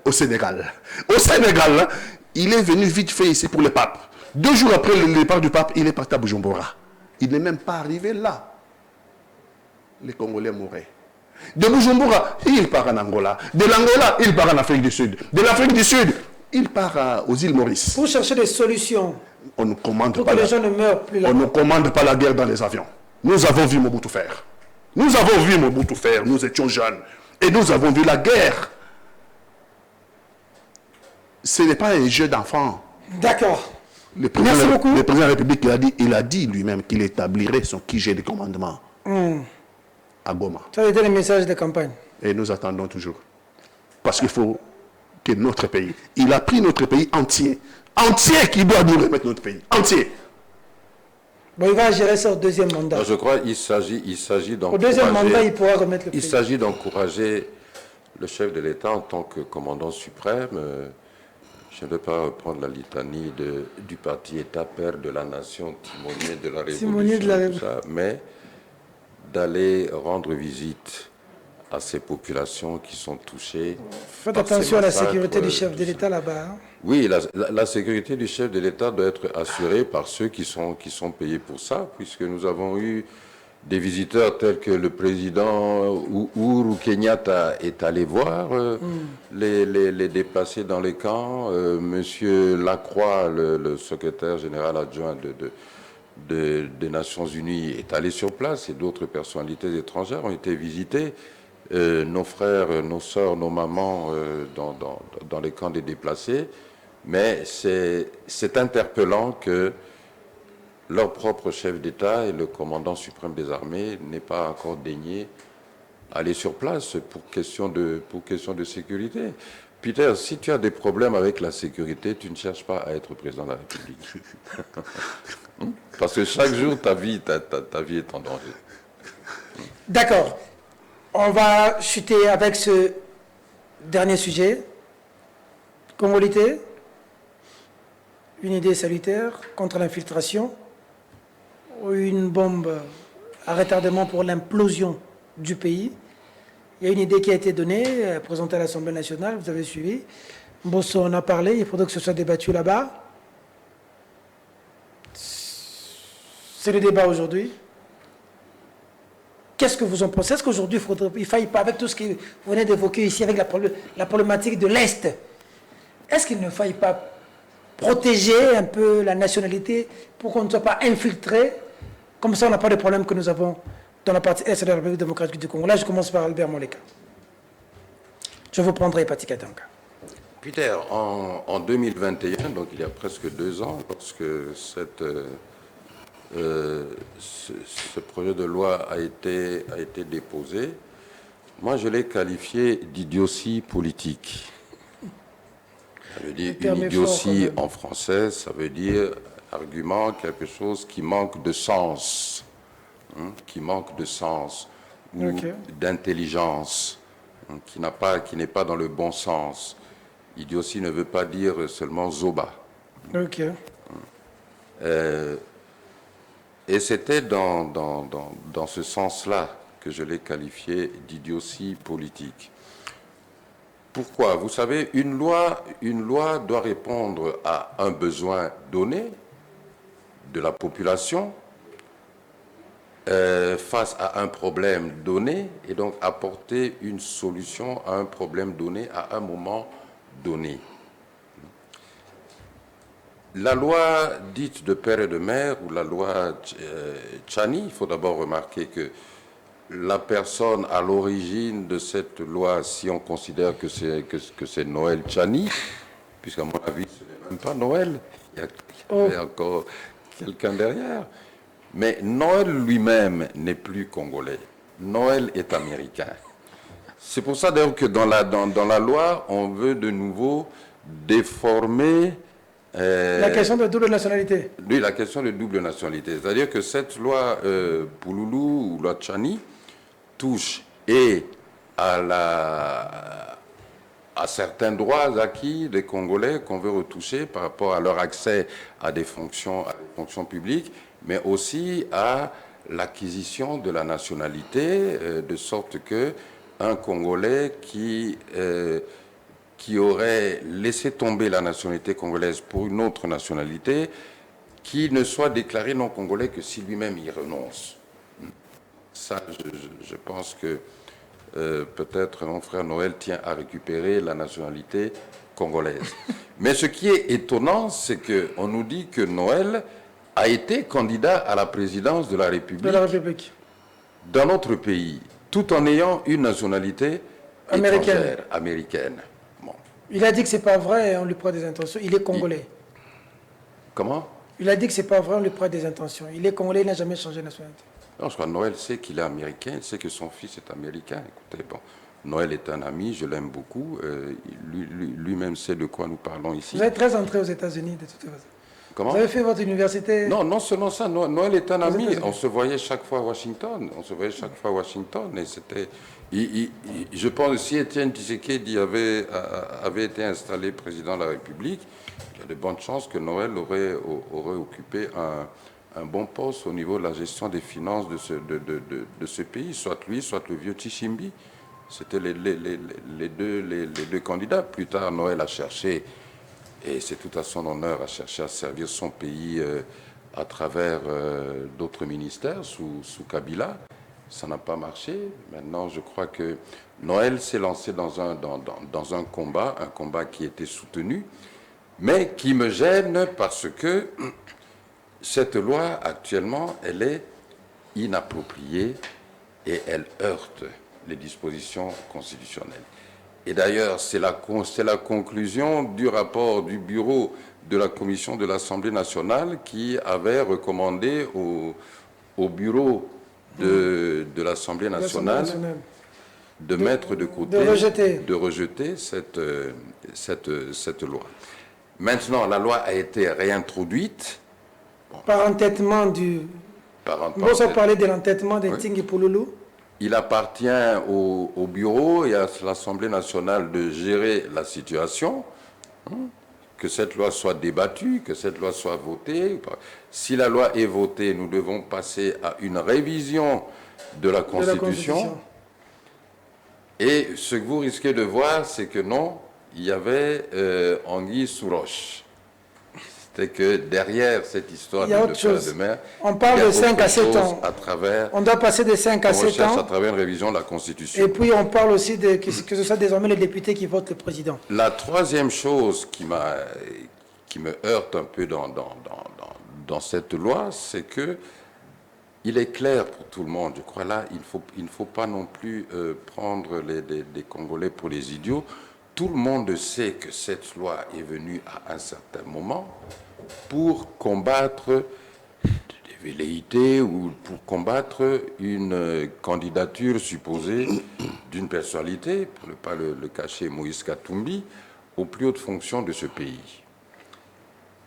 au Sénégal. Au Sénégal, il est venu vite fait ici pour le pape. 2 jours après le départ du pape, il est parti à Bujumbura. Il n'est même pas arrivé là. Les Congolais mouraient. De Bujumbura, il part en Angola. De l'Angola, il part en Afrique du Sud. De l'Afrique du Sud, il part aux îles Maurice. Pour chercher des solutions. On ne commande pour pas que les gens ne meurent plus là. On ne commande pas la guerre dans les avions. Nous avons vu Mobutu faire. Nous avons vu Mobutu faire. Nous étions jeunes. Et nous avons vu la guerre. Ce n'est pas un jeu d'enfant. D'accord. Merci beaucoup. Le président de la République, il a dit lui-même qu'il établirait son QG de commandement à Goma. Ça a été le message de campagne. Et nous attendons toujours. Parce qu'il faut que notre pays, il a pris notre pays entier, qui doit nous remettre notre pays, entier. Bon, il va gérer ça au deuxième mandat. Je crois qu'il s'agit d'encourager... Au deuxième mandat, il pourra remettre le pays. Il s'agit d'encourager le chef de l'État en tant que commandant suprême. Je ne vais pas reprendre la litanie du parti État père de la nation, timonier de la Révolution, tout ça, mais d'aller rendre visite à ces populations qui sont touchées. Faites par ces attention à la massacres, sécurité du chef tout de ça. l'État là-bas. Hein. Oui, la sécurité du chef de l'État doit être assurée par ceux qui sont payés pour ça, puisque nous avons eu des visiteurs tels que le président Uhuru Kenyatta est allé voir les déplacés dans les camps. Monsieur Lacroix, le secrétaire général adjoint des Nations Unies, est allé sur place et d'autres personnalités étrangères ont été visitées. Nos frères, nos sœurs, nos mamans dans les camps des déplacés. Mais c'est interpellant que leur propre chef d'État et le commandant suprême des armées n'aient pas encore daigné aller sur place pour question de sécurité. Peter, si tu as des problèmes avec la sécurité, tu ne cherches pas à être président de la République. Parce que chaque jour, ta vie est en danger. D'accord. On va chuter avec ce dernier sujet. Congolité, une idée salutaire contre l'infiltration, une bombe à retardement pour l'implosion du pays. Il y a une idée qui a été donnée, présentée à l'Assemblée nationale, vous avez suivi. Bosso en a parlé, il faudrait que ce soit débattu là-bas. C'est le débat aujourd'hui. Qu'est-ce que vous en pensez? Est-ce qu'aujourd'hui, il ne faille pas, avec tout ce que vous venez d'évoquer ici, avec la problématique de l'Est, est-ce qu'il ne faille pas protéger un peu la nationalité pour qu'on ne soit pas infiltré? Comme ça, on n'a pas de problème que nous avons dans la partie Est de la République démocratique du Congo. Là, je commence par Albert Moleka. Je vous prendrai Pati Katanga. Peter, en 2021, donc il y a presque 2 ans, lorsque ce projet de loi a été déposé, moi je l'ai qualifié d'idiotie politique. Ça veut dire une idiotie en français, ça veut dire argument, quelque chose qui manque de sens, ou d'intelligence, qui n'est pas dans le bon sens. Idiotie ne veut pas dire seulement zoba. Ok. Et c'était dans ce sens-là que je l'ai qualifié d'idiotie politique. Pourquoi? Vous savez, une loi doit répondre à un besoin donné de la population face à un problème donné et donc apporter une solution à un problème donné à un moment donné. La loi dite de père et de mère, ou la loi Tchani, il faut d'abord remarquer que la personne à l'origine de cette loi, si on considère que c'est Noël Tchani, puisqu'à mon avis, ce n'est même pas Noël, il y avait encore quelqu'un derrière. Mais Noël lui-même n'est plus congolais. Noël est américain. C'est pour ça d'ailleurs que dans la loi, on veut de nouveau déformer la question de double nationalité. Oui, la question de double nationalité. C'est-à-dire que cette loi Pouloulou ou loi Tchani touche et à certains droits acquis des Congolais qu'on veut retoucher par rapport à leur accès à des fonctions publiques, mais aussi à l'acquisition de la nationalité, de sorte que un Congolais qui aurait laissé tomber la nationalité congolaise pour une autre nationalité, qui ne soit déclaré non congolais que si lui-même y renonce. Ça, je pense que peut-être mon frère Noël tient à récupérer la nationalité congolaise. Mais ce qui est étonnant, c'est qu'on nous dit que Noël a été candidat à la présidence de la République, dans notre pays, tout en ayant une nationalité américaine. Bon. Il a dit que c'est pas vrai, on lui prête des intentions. Il est congolais. Comment? Il a dit que c'est pas vrai, on lui prête des intentions. Il est congolais, il n'a jamais changé de nationalité. Non, je crois que Noël sait qu'il est américain, il sait que son fils est américain. Écoutez, bon, Noël est un ami, je l'aime beaucoup. Lui-même sait de quoi nous parlons ici. Vous êtes très entré aux États-Unis, de toute façon. Comment? Vous avez fait votre université? Non, non seulement ça. Noël est un ami. On se voyait chaque fois à Washington. Et c'était... je pense que si Étienne Tshisekedi avait été installé président de la République, il y a de bonnes chances que Noël aurait occupé un bon poste au niveau de la gestion des finances de ce pays, soit lui, soit le vieux Tshishimbi. C'était les deux candidats. Plus tard, Noël a cherché, et c'est tout à son honneur, a cherché à servir son pays à travers d'autres ministères sous Kabila. Ça n'a pas marché. Maintenant, je crois que Noël s'est lancé dans un combat qui était soutenu, mais qui me gêne parce que cette loi, actuellement, elle est inappropriée et elle heurte les dispositions constitutionnelles. Et d'ailleurs, c'est la conclusion du rapport du bureau de la commission de l'Assemblée nationale qui avait recommandé au bureau de l'Assemblée nationale de mettre de côté, de rejeter cette loi. Maintenant, la loi a été réintroduite. Par entêtement du... Vous avez parlé de l'entêtement de Tingi Pouloulou. Il appartient au bureau et à l'Assemblée nationale de gérer la situation, que cette loi soit débattue, que cette loi soit votée. Si la loi est votée, nous devons passer à une révision de la Constitution. Et ce que vous risquez de voir, c'est que non, il y avait anguille sous roche. C'est que derrière cette histoire de père de mère, on parle de 5 à 7 ans. On doit passer de 5 à 7 ans. À travers une révision de la Constitution. Et puis on parle aussi de que ce soit désormais les députés qui votent le président. La troisième chose qui me heurte un peu dans cette loi, c'est que il est clair pour tout le monde. Je crois là, il ne faut pas non plus prendre les Congolais pour les idiots. Tout le monde sait que cette loi est venue à un certain moment pour combattre des velléités ou pour combattre une candidature supposée d'une personnalité, pour ne pas le cacher, Moïse Katumbi, aux plus hautes fonctions de ce pays.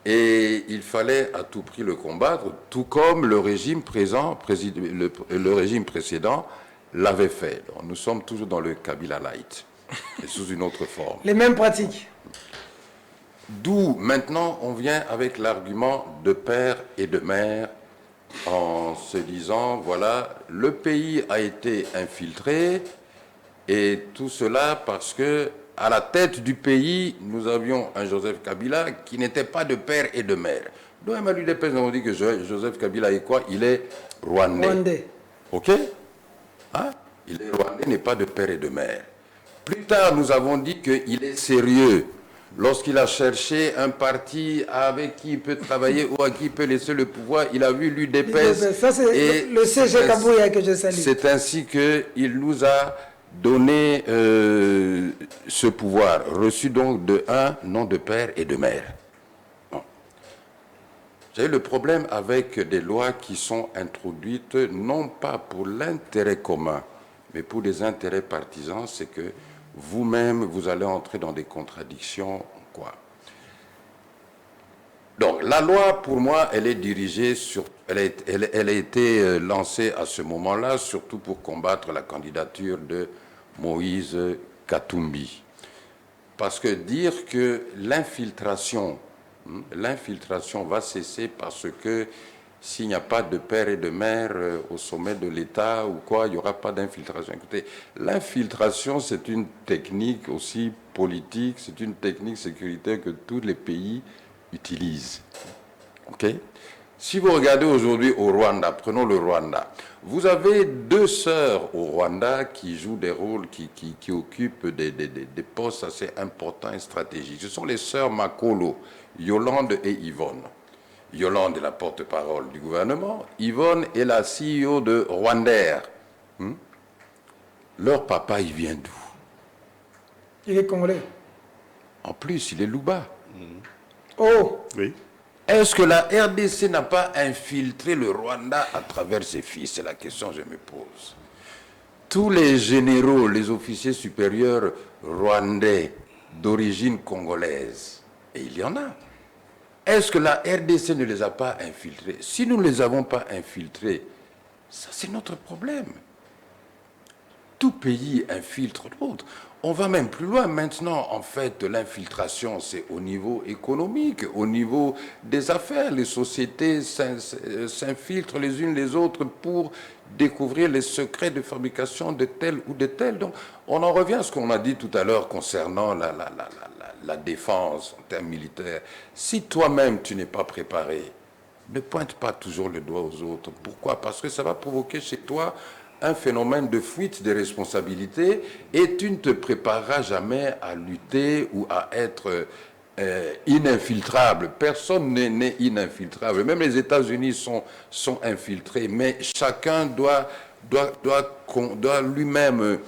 Et il fallait à tout prix le combattre, tout comme le régime précédent l'avait fait. Donc, nous sommes toujours dans le Kabila Light, et sous une autre forme. Les mêmes pratiques. D'où, maintenant, on vient avec l'argument de père et de mère, en se disant, voilà, le pays a été infiltré, et tout cela parce que, à la tête du pays, nous avions un Joseph Kabila qui n'était pas de père et de mère. Donc, l'UDPS nous dit que Joseph Kabila est quoi? Il est rwandais. OK? Hein? Il est rwandais, n'est pas de père et de mère. Plus tard, nous avons dit qu'il est sérieux. Lorsqu'il a cherché un parti avec qui il peut travailler ou à qui il peut laisser le pouvoir, il a vu l'UDPS. Ça, c'est le CG Kabouya que je salue. C'est ainsi qu'il nous a donné ce pouvoir, reçu donc de un nom de père et de mère. Bon. J'ai eu le problème avec des lois qui sont introduites, non pas pour l'intérêt commun, mais pour des intérêts partisans, c'est que vous-même, vous allez entrer dans des contradictions, quoi. Donc, la loi, pour moi, elle est dirigée sur... Elle a été lancée à ce moment-là, surtout pour combattre la candidature de Moïse Katumbi. Parce que dire que l'infiltration va cesser parce que s'il n'y a pas de père et de mère au sommet de l'État ou quoi, il n'y aura pas d'infiltration. Écoutez, l'infiltration, c'est une technique aussi politique, c'est une technique sécuritaire que tous les pays utilisent. OK? Si vous regardez aujourd'hui au Rwanda, prenons le Rwanda, vous avez 2 sœurs au Rwanda qui jouent des rôles, qui occupent des postes assez importants et stratégiques. Ce sont les sœurs Makolo, Yolande et Yvonne. Yolande est la porte-parole du gouvernement. Yvonne est la CEO de Rwandair. Leur papa, il vient d'où? Il est congolais. En plus, il est Louba. Oh! Oui. Est-ce que la RDC n'a pas infiltré le Rwanda à travers ses fils? C'est la question que je me pose. Tous les généraux, les officiers supérieurs rwandais d'origine congolaise, et il y en a, est-ce que la RDC ne les a pas infiltrés? Si nous ne les avons pas infiltrés, ça c'est notre problème. tout pays infiltre l'autre. On va même plus loin. Maintenant, en fait, l'infiltration, c'est au niveau économique, au niveau des affaires. Les sociétés s'infiltrent les unes les autres pour découvrir les secrets de fabrication de tel ou de tel. Donc, on en revient à ce qu'on a dit tout à l'heure concernant la défense en termes militaires. Si toi-même, tu n'es pas préparé, ne pointe pas toujours le doigt aux autres. Pourquoi? Parce que ça va provoquer chez toi un phénomène de fuite des responsabilités et tu ne te prépareras jamais à lutter ou à être ininfiltrable. Personne n'est ininfiltrable. Même les États-Unis sont infiltrés, mais chacun doit lui-même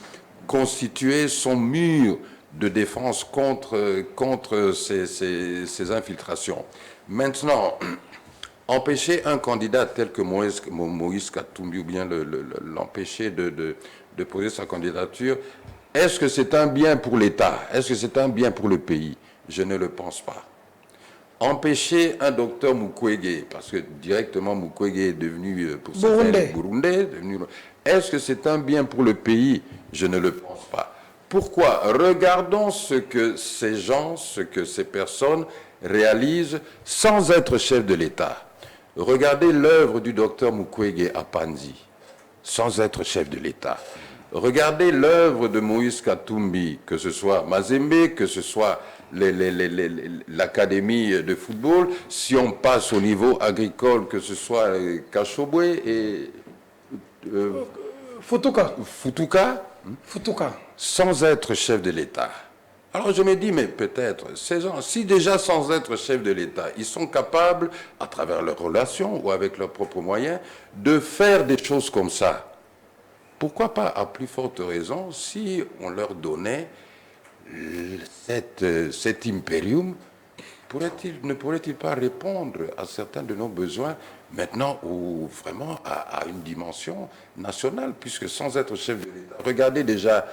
constituer son mur de défense contre ces infiltrations. Maintenant, empêcher un candidat tel que Moïse Katumbi ou bien l'empêcher de poser sa candidature, est-ce que c'est un bien pour l'État? Est-ce que c'est un bien pour le pays? Je ne le pense pas. Empêcher un docteur Mukwege, parce que directement Mukwege est devenu, pour certains, Burundais, est-ce que c'est un bien pour le pays? Je ne le pense pas. Pourquoi? Regardons ce que ces gens, ce que ces personnes réalisent sans être chefs de l'État. Regardez l'œuvre du docteur Mukwege à Panzi, sans être chef de l'État. Regardez l'œuvre de Moïse Katumbi, que ce soit Mazembe, que ce soit l'académie de football, si on passe au niveau agricole, que ce soit Kachobwe et Futuka, sans être chef de l'État. Alors je me dis, mais peut-être, ces gens, si déjà sans être chef de l'État, ils sont capables, à travers leurs relations ou avec leurs propres moyens, de faire des choses comme ça, pourquoi pas, à plus forte raison, si on leur donnait cet impérium, ne pourrait-il pas répondre à certains de nos besoins maintenant ou vraiment à une dimension nationale, puisque sans être chef de l'État, regardez déjà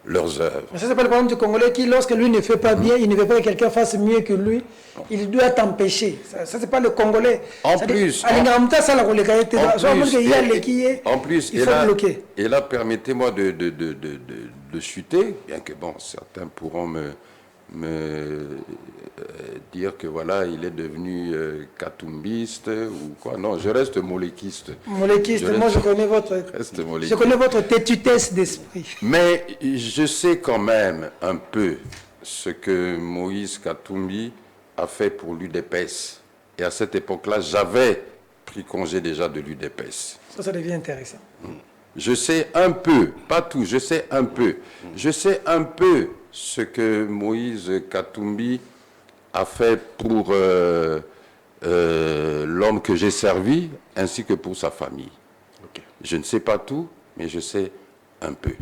leurs œuvres. Mais ça, c'est pas le problème du Congolais qui, lorsque lui ne fait pas bien, il ne veut pas que quelqu'un fasse mieux que lui, il doit t'empêcher. Ça, c'est pas le Congolais. En plus, il faut bloquer. Et là, permettez-moi de chuter, bien que bon, certains pourront me dire que voilà, il est devenu katumbiste ou quoi. Non, je reste moléquiste. Moléquiste, moi je connais votre têtutesse d'esprit. Mais je sais quand même un peu ce que Moïse Katumbi a fait pour l'UDPS. Et à cette époque-là, j'avais pris congé déjà de l'UDPS. Ça devient intéressant. Je sais un peu, pas tout, je sais un peu. Je sais un peu ce que Moïse Katumbi a fait pour l'homme que j'ai servi, ainsi que pour sa famille. Okay. Je ne sais pas tout, mais je sais un peu.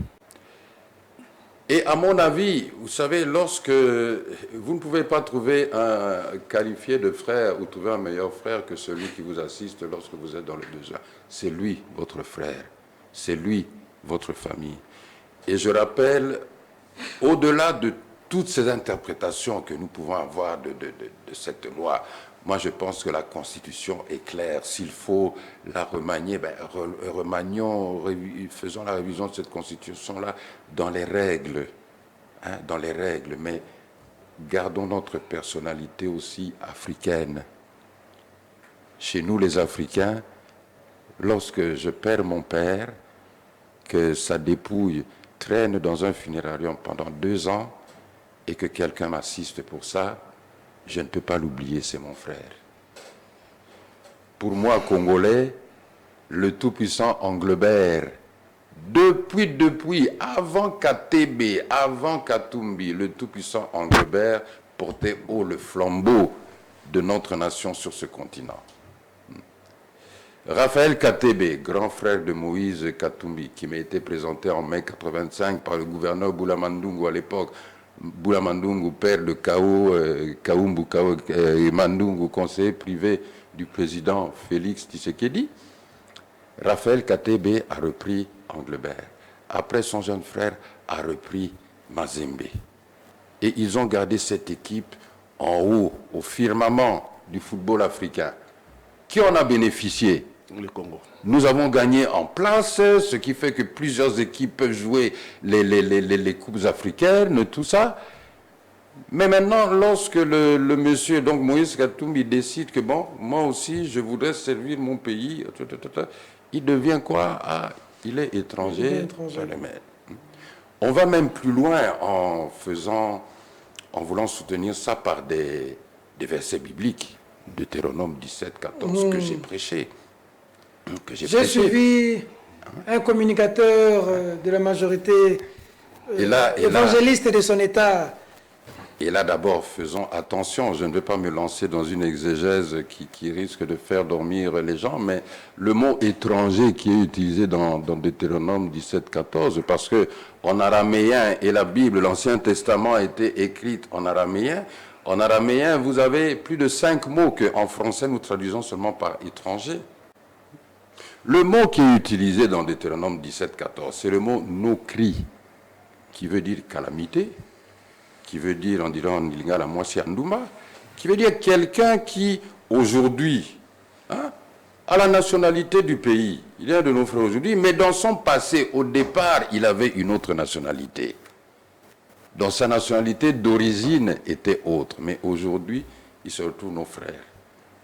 Et à mon avis, vous savez, lorsque vous ne pouvez pas trouver un qualifié de frère ou trouver un meilleur frère que celui qui vous assiste lorsque vous êtes dans le besoin, c'est lui, votre frère. C'est lui, votre famille. Et je rappelle, au-delà de toutes ces interprétations que nous pouvons avoir de cette loi, moi je pense que la Constitution est claire. S'il faut la remanier, faisons la révision de cette Constitution-là dans les règles. Dans les règles, mais gardons notre personnalité aussi africaine. Chez nous les Africains, lorsque je perds mon père, que sa dépouille traîne dans un funérarium pendant 2 ans et que quelqu'un m'assiste pour ça, je ne peux pas l'oublier, c'est mon frère. Pour moi, Congolais, le tout-puissant Englebert, depuis, avant Katebe, avant Katumbi, le tout-puissant Englebert portait haut le flambeau de notre nation sur ce continent. Raphaël Katebe, grand frère de Moïse Katumbi, qui m'a été présenté en mai 85 par le gouverneur Boula Mandungu à l'époque. Boula Mandungu, père de Kaumbu Mandungu, conseiller privé du président Félix Tshisekedi. Raphaël Katebe a repris Englebert. Après, son jeune frère a repris Mazembe. Et ils ont gardé cette équipe en haut, au firmament du football africain. Qui en a bénéficié? Le Congo. Nous avons gagné en place, ce qui fait que plusieurs équipes peuvent jouer les coupes africaines, tout ça. Mais maintenant, lorsque le monsieur, donc Moïse Katumbi, décide que bon, moi aussi, je voudrais servir mon pays, il devient quoi? Il est étranger. On va même plus loin en voulant soutenir ça par des versets bibliques. Deutéronome 17, 14, que j'ai prêché. J'ai suivi un communicateur de la majorité évangéliste de son État. Et là, d'abord, faisons attention. Je ne vais pas me lancer dans une exégèse qui risque de faire dormir les gens, mais le mot étranger qui est utilisé dans Deutéronome 17, 14, parce que en araméen, et la Bible, l'Ancien Testament a été écrite en araméen, vous avez plus de 5 mots qu'en français, nous traduisons seulement par étranger. Le mot qui est utilisé dans Deutéronome 17, 14, c'est le mot nokri, qui veut dire calamité, qui veut dire, on dirait en lingala moisiandouma, qui veut dire quelqu'un qui, aujourd'hui, a la nationalité du pays. Il est un de nos frères aujourd'hui, mais dans son passé, au départ, il avait une autre nationalité. Dans sa nationalité d'origine était autre, mais aujourd'hui, ils se retrouvent nos frères.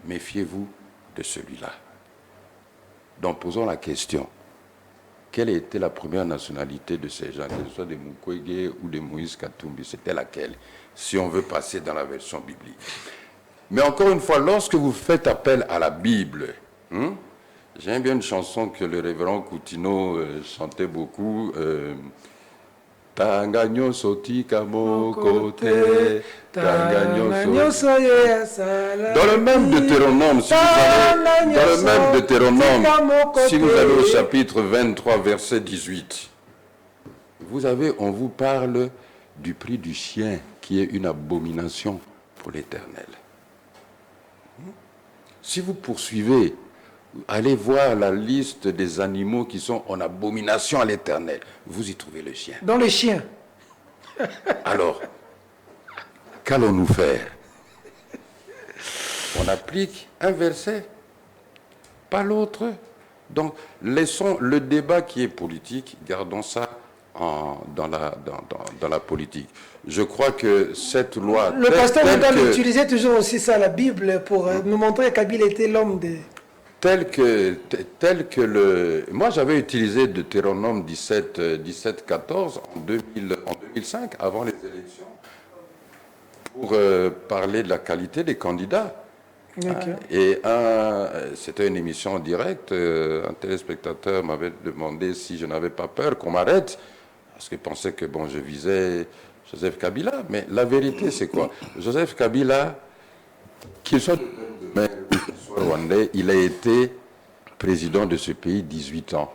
Méfiez-vous de celui-là. Donc posons la question. Quelle était la première nationalité de ces gens, que ce soit de Mukwege ou de Moïse Katumbi? C'était laquelle, si on veut passer dans la version biblique? Mais encore une fois, lorsque vous faites appel à la Bible, j'aime bien une chanson que le révérend Coutinho chantait beaucoup, Tangagno soti kamo côté, Tangagno soti. Dans le même Deutéronome, si vous allez au chapitre 23, verset 18, on vous parle du prix du chien qui est une abomination pour l'Éternel. Si vous poursuivez, allez voir la liste des animaux qui sont en abomination à l'Éternel. Vous y trouvez le chien. Dans les chiens. Alors, qu'allons-nous faire? On applique un verset, pas l'autre. Donc, laissons le débat qui est politique, gardons ça dans la politique. Je crois que cette loi... Le pasteur Moudal utilisait toujours aussi ça, la Bible, pour nous montrer qu'Abel était l'homme de... Tel que moi, j'avais utilisé Deutéronome 17, 14 en 2005, avant les élections, pour parler de la qualité des candidats. Okay. Et c'était une émission en direct. Un téléspectateur m'avait demandé si je n'avais pas peur qu'on m'arrête, parce qu'il pensait que je visais Joseph Kabila. Mais la vérité, c'est quoi? Joseph Kabila, qu'il soit rwandais, il a été président de ce pays 18 ans.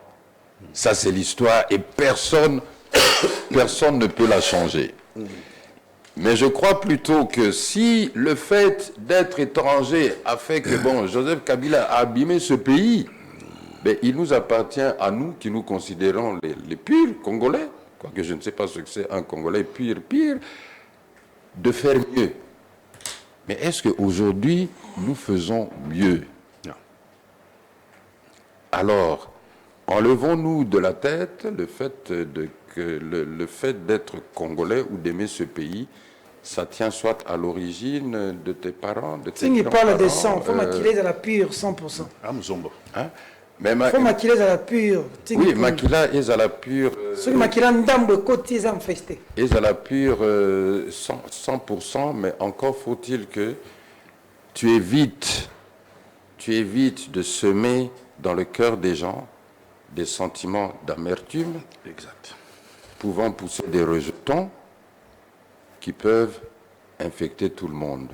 Ça, c'est l'histoire et personne ne peut la changer. Mais je crois plutôt que si le fait d'être étranger a fait que, Joseph Kabila a abîmé ce pays, il nous appartient à nous qui nous considérons les purs Congolais, quoique je ne sais pas ce que c'est un Congolais pur, de faire mieux. Mais est-ce qu'aujourd'hui, nous faisons mieux? Non. Alors, enlevons-nous de la tête le fait d'être Congolais ou d'aimer ce pays, ça tient soit à l'origine de tes parents, de tes grands-parents. Si il parle de sang, il faut maquiller à la pure, 100%. Il faut maquiller à la pure. Oui, maquiller est à la pure. Ce qui maquille ndambo côté ils ont festé. Est à la pure 100%, mais encore faut-il que tu évites de semer dans le cœur des gens des sentiments d'amertume, pouvant pousser des rejetons qui peuvent infecter tout le monde.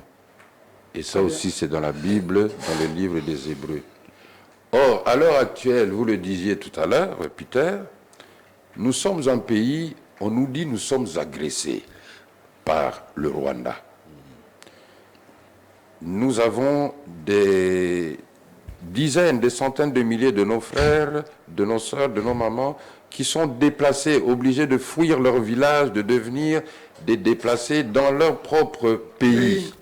Et ça aussi, c'est dans la Bible, dans le livre des Hébreux. Or, à l'heure actuelle, vous le disiez tout à l'heure, Peter, nous sommes un pays, on nous dit nous sommes agressés par le Rwanda. Nous avons des dizaines, des centaines de milliers de nos frères, de nos sœurs, de nos mamans, qui sont déplacés, obligés de fuir leur village, de devenir des déplacés dans leur propre pays.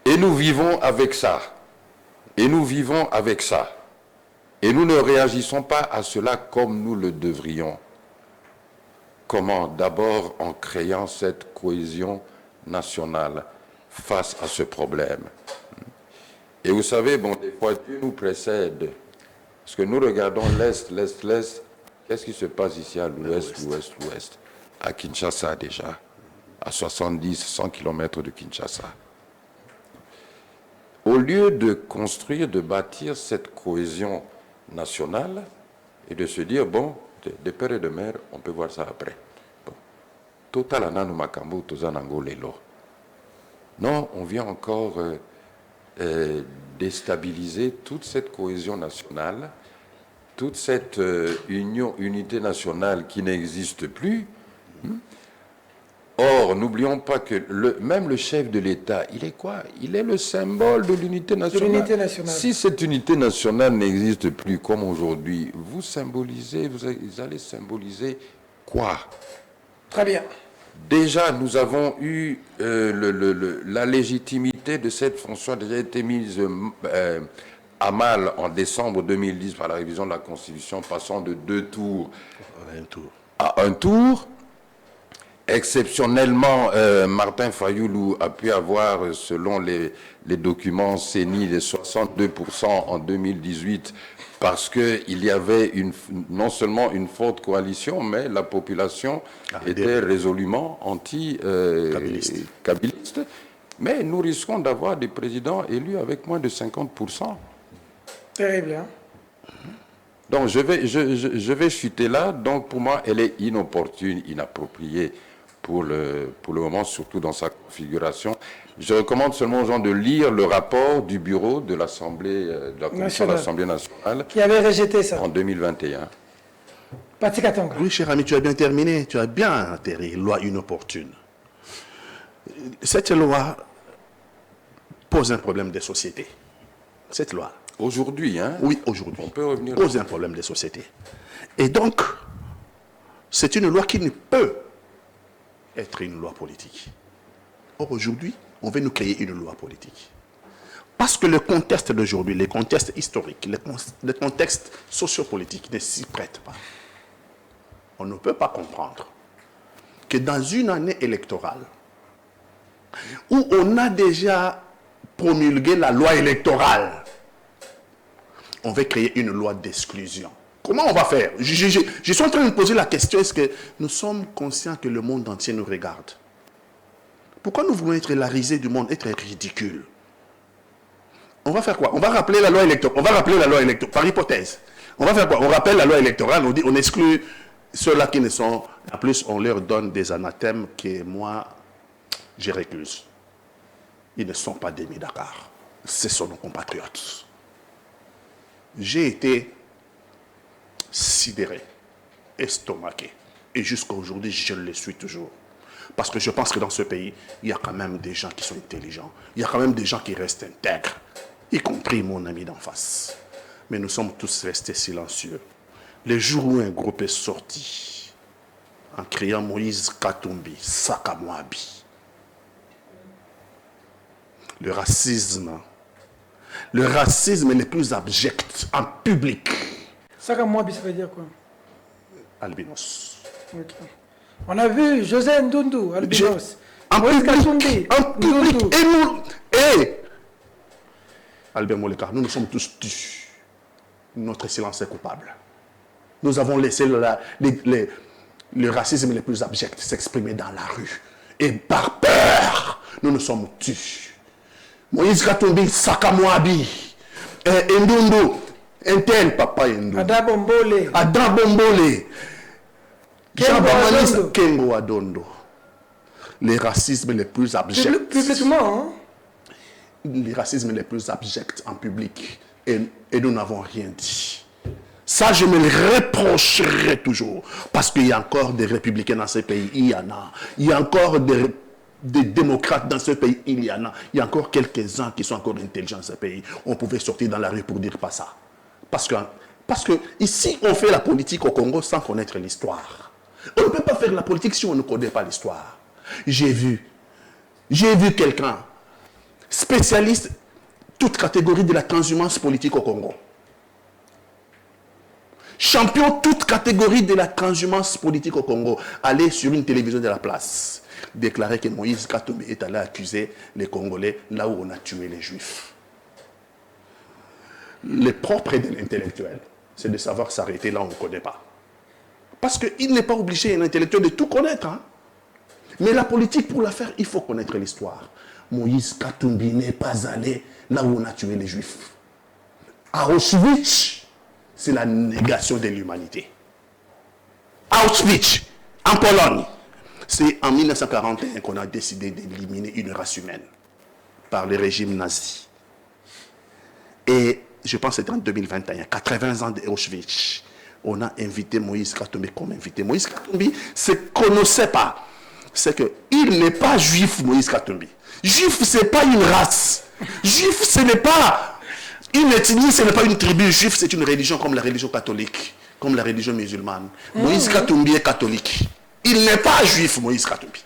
Et nous vivons avec ça. Et nous ne réagissons pas à cela comme nous le devrions. Comment? D'abord en créant cette cohésion nationale face à ce problème. Et vous savez, bon, des fois, Dieu nous précède. Parce que nous regardons l'Est. Qu'est-ce qui se passe ici à l'Ouest? À Kinshasa déjà, à 70, 100 km de Kinshasa. Au lieu de construire, de bâtir cette cohésion nationale et de se dire, bon, de père et de mère, on peut voir ça après. Bon. Total ananu makambo tozanango lelo. Non, on vient encore déstabiliser toute cette cohésion nationale, toute cette unité nationale qui n'existe plus. Or, n'oublions pas que même le chef de l'État, il est quoi? Il est le symbole de l'unité nationale. Si cette unité nationale n'existe plus comme aujourd'hui, vous allez symboliser quoi? Très bien. Déjà, nous avons eu la légitimité de cette fonction a déjà été mise à mal en décembre 2010 par la révision de la Constitution, passant de 2 tours à 1 tour. Exceptionnellement, Martin Fayoulou a pu avoir, selon les documents CENI, les 62% en 2018, parce qu'il y avait non seulement une forte coalition, mais la population était résolument anti-kabiliste. Mais nous risquons d'avoir des présidents élus avec moins de 50%. Terrible, hein? Donc je vais chuter là. Donc pour moi, elle est inopportune, inappropriée pour le moment, surtout dans sa configuration. Je recommande seulement aux gens de lire le rapport du bureau de l'Assemblée, de la Commission de l'Assemblée nationale. Qui avait rejeté ça. En 2021. Patrick Katonga. Oui, cher ami, tu as bien terminé. Tu as bien atterri. Loi inopportune. Cette loi pose un problème des sociétés. Cette loi. Aujourd'hui, hein? Oui, aujourd'hui. On peut revenir. Pose un problème des sociétés. Et donc, c'est une loi qui ne peut être une loi politique. Or, aujourd'hui, on veut nous créer une loi politique. Parce que le contexte d'aujourd'hui, les contextes historiques, les contextes sociopolitiques ne s'y prêtent pas. On ne peut pas comprendre que dans une année électorale, où on a déjà promulgué la loi électorale, on veut créer une loi d'exclusion. Comment on va faire? Je suis en train de me poser la question, est-ce que nous sommes conscients que le monde entier nous regarde? Pourquoi nous voulons être la risée du monde, être ridicule? On va faire quoi? On va rappeler la loi électorale. On va rappeler la loi électorale, par hypothèse. On va faire quoi? On rappelle la loi électorale, on dit, on exclut ceux-là qui ne sont... En plus, on leur donne des anathèmes que moi, je récuse. Ils ne sont pas des Dakar. Ce sont nos compatriotes. J'ai été sidéré, estomaqué. Et jusqu'à aujourd'hui, je le suis toujours. Parce que je pense que dans ce pays, il y a quand même des gens qui sont intelligents. Il y a quand même des gens qui restent intègres. Y compris mon ami d'en face. Mais nous sommes tous restés silencieux. Le jour où un groupe est sorti, en criant Moïse Katumbi, Sakamwabi, le racisme le plus abject en public. Sakamwabi, ça veut dire quoi? Albinos. Okay. On a vu José Ndundu, albinos. En public, Ndundu. Et Albert Moleka, nous sommes tous tus. Notre silence est coupable. Nous avons laissé le racisme le plus abject s'exprimer dans la rue. Et par peur, nous nous sommes tus. Moïse Katumbi, Sakamwabi, Ndundu, Intel, Papa Ndundu. Ada Bombole. Kengo Adondo. Les racismes les plus abjects. Publiquement, hein? Les racismes les plus abjects en public. Et nous n'avons rien dit. Ça, je me le reprocherai toujours. Parce qu'il y a encore des républicains dans ce pays. Il y en a. Il y a encore des démocrates dans ce pays. Il y en a. Il y a encore quelques-uns qui sont encore intelligents dans ce pays. On pouvait sortir dans la rue pour dire pas ça. Parce que ici, on fait la politique au Congo sans connaître l'histoire. On ne peut pas faire la politique si on ne connaît pas l'histoire. J'ai vu quelqu'un, spécialiste, toute catégorie de la transhumance politique au Congo. champion toute catégorie de la transhumance politique au Congo, allait sur une télévision de la place, déclarer que Moïse Katumbi est allé accuser les Congolais là où on a tué les Juifs. Le propre de l'intellectuel, c'est de savoir s'arrêter là où on ne connaît pas. Parce qu'il n'est pas obligé, un intellectuel, de tout connaître. Hein. Mais la politique, pour la faire, il faut connaître l'histoire. Moïse Katumbi n'est pas allé là où on a tué les Juifs. À Auschwitz, c'est la négation de l'humanité. Auschwitz, en Pologne, c'est en 1941 qu'on a décidé d'éliminer une race humaine par le régime nazi. Et je pense que c'était en 2021, 80 ans d'Auschwitz, on a invité Moïse Katumbi comme invité. Moïse Katumbi, ce qu'on ne sait pas, c'est qu'il n'est pas juif, Moïse Katumbi. Juif, ce n'est pas une race. Juif, ce n'est pas une ethnie, ce n'est pas une tribu. Juif, c'est une religion comme la religion catholique, comme la religion musulmane. Moïse Katumbi est catholique. Il n'est pas juif, Moïse Katumbi.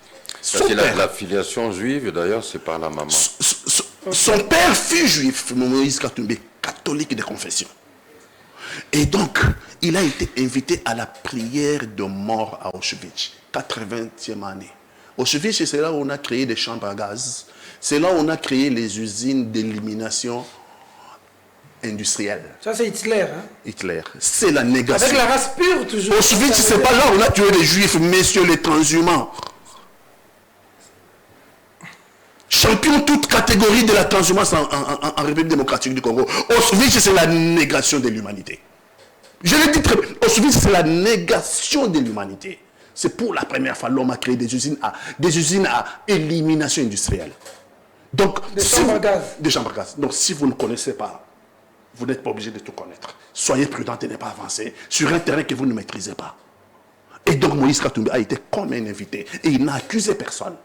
La filiation juive, d'ailleurs, c'est par la maman. Son père fut juif, Moïse Katumbi, catholique de confession. Et donc, il a été invité à la prière de mort à Auschwitz, 80e année. Auschwitz, c'est là où on a créé des chambres à gaz. C'est là où on a créé les usines d'élimination industrielle. Ça, c'est Hitler. Hein? Hitler. C'est la négation. Avec la race pure, toujours. Auschwitz, c'est pas là où on a tué les juifs, messieurs les transhumants. Champion toute catégorie de la transhumance en République démocratique du Congo. Auschwitz, c'est la négation de l'humanité. Je l'ai dit très bien. Auschwitz, c'est la négation de l'humanité. C'est pour la première fois l'homme a créé des usines à élimination industrielle. Donc, des chambres à gaz. Des chambres à gaz. Donc, si vous ne connaissez pas, vous n'êtes pas obligé de tout connaître. Soyez prudent et ne pas avancer sur un terrain que vous ne maîtrisez pas. Et donc, Moïse Katumbi a été comme un invité. Et il n'a accusé personne.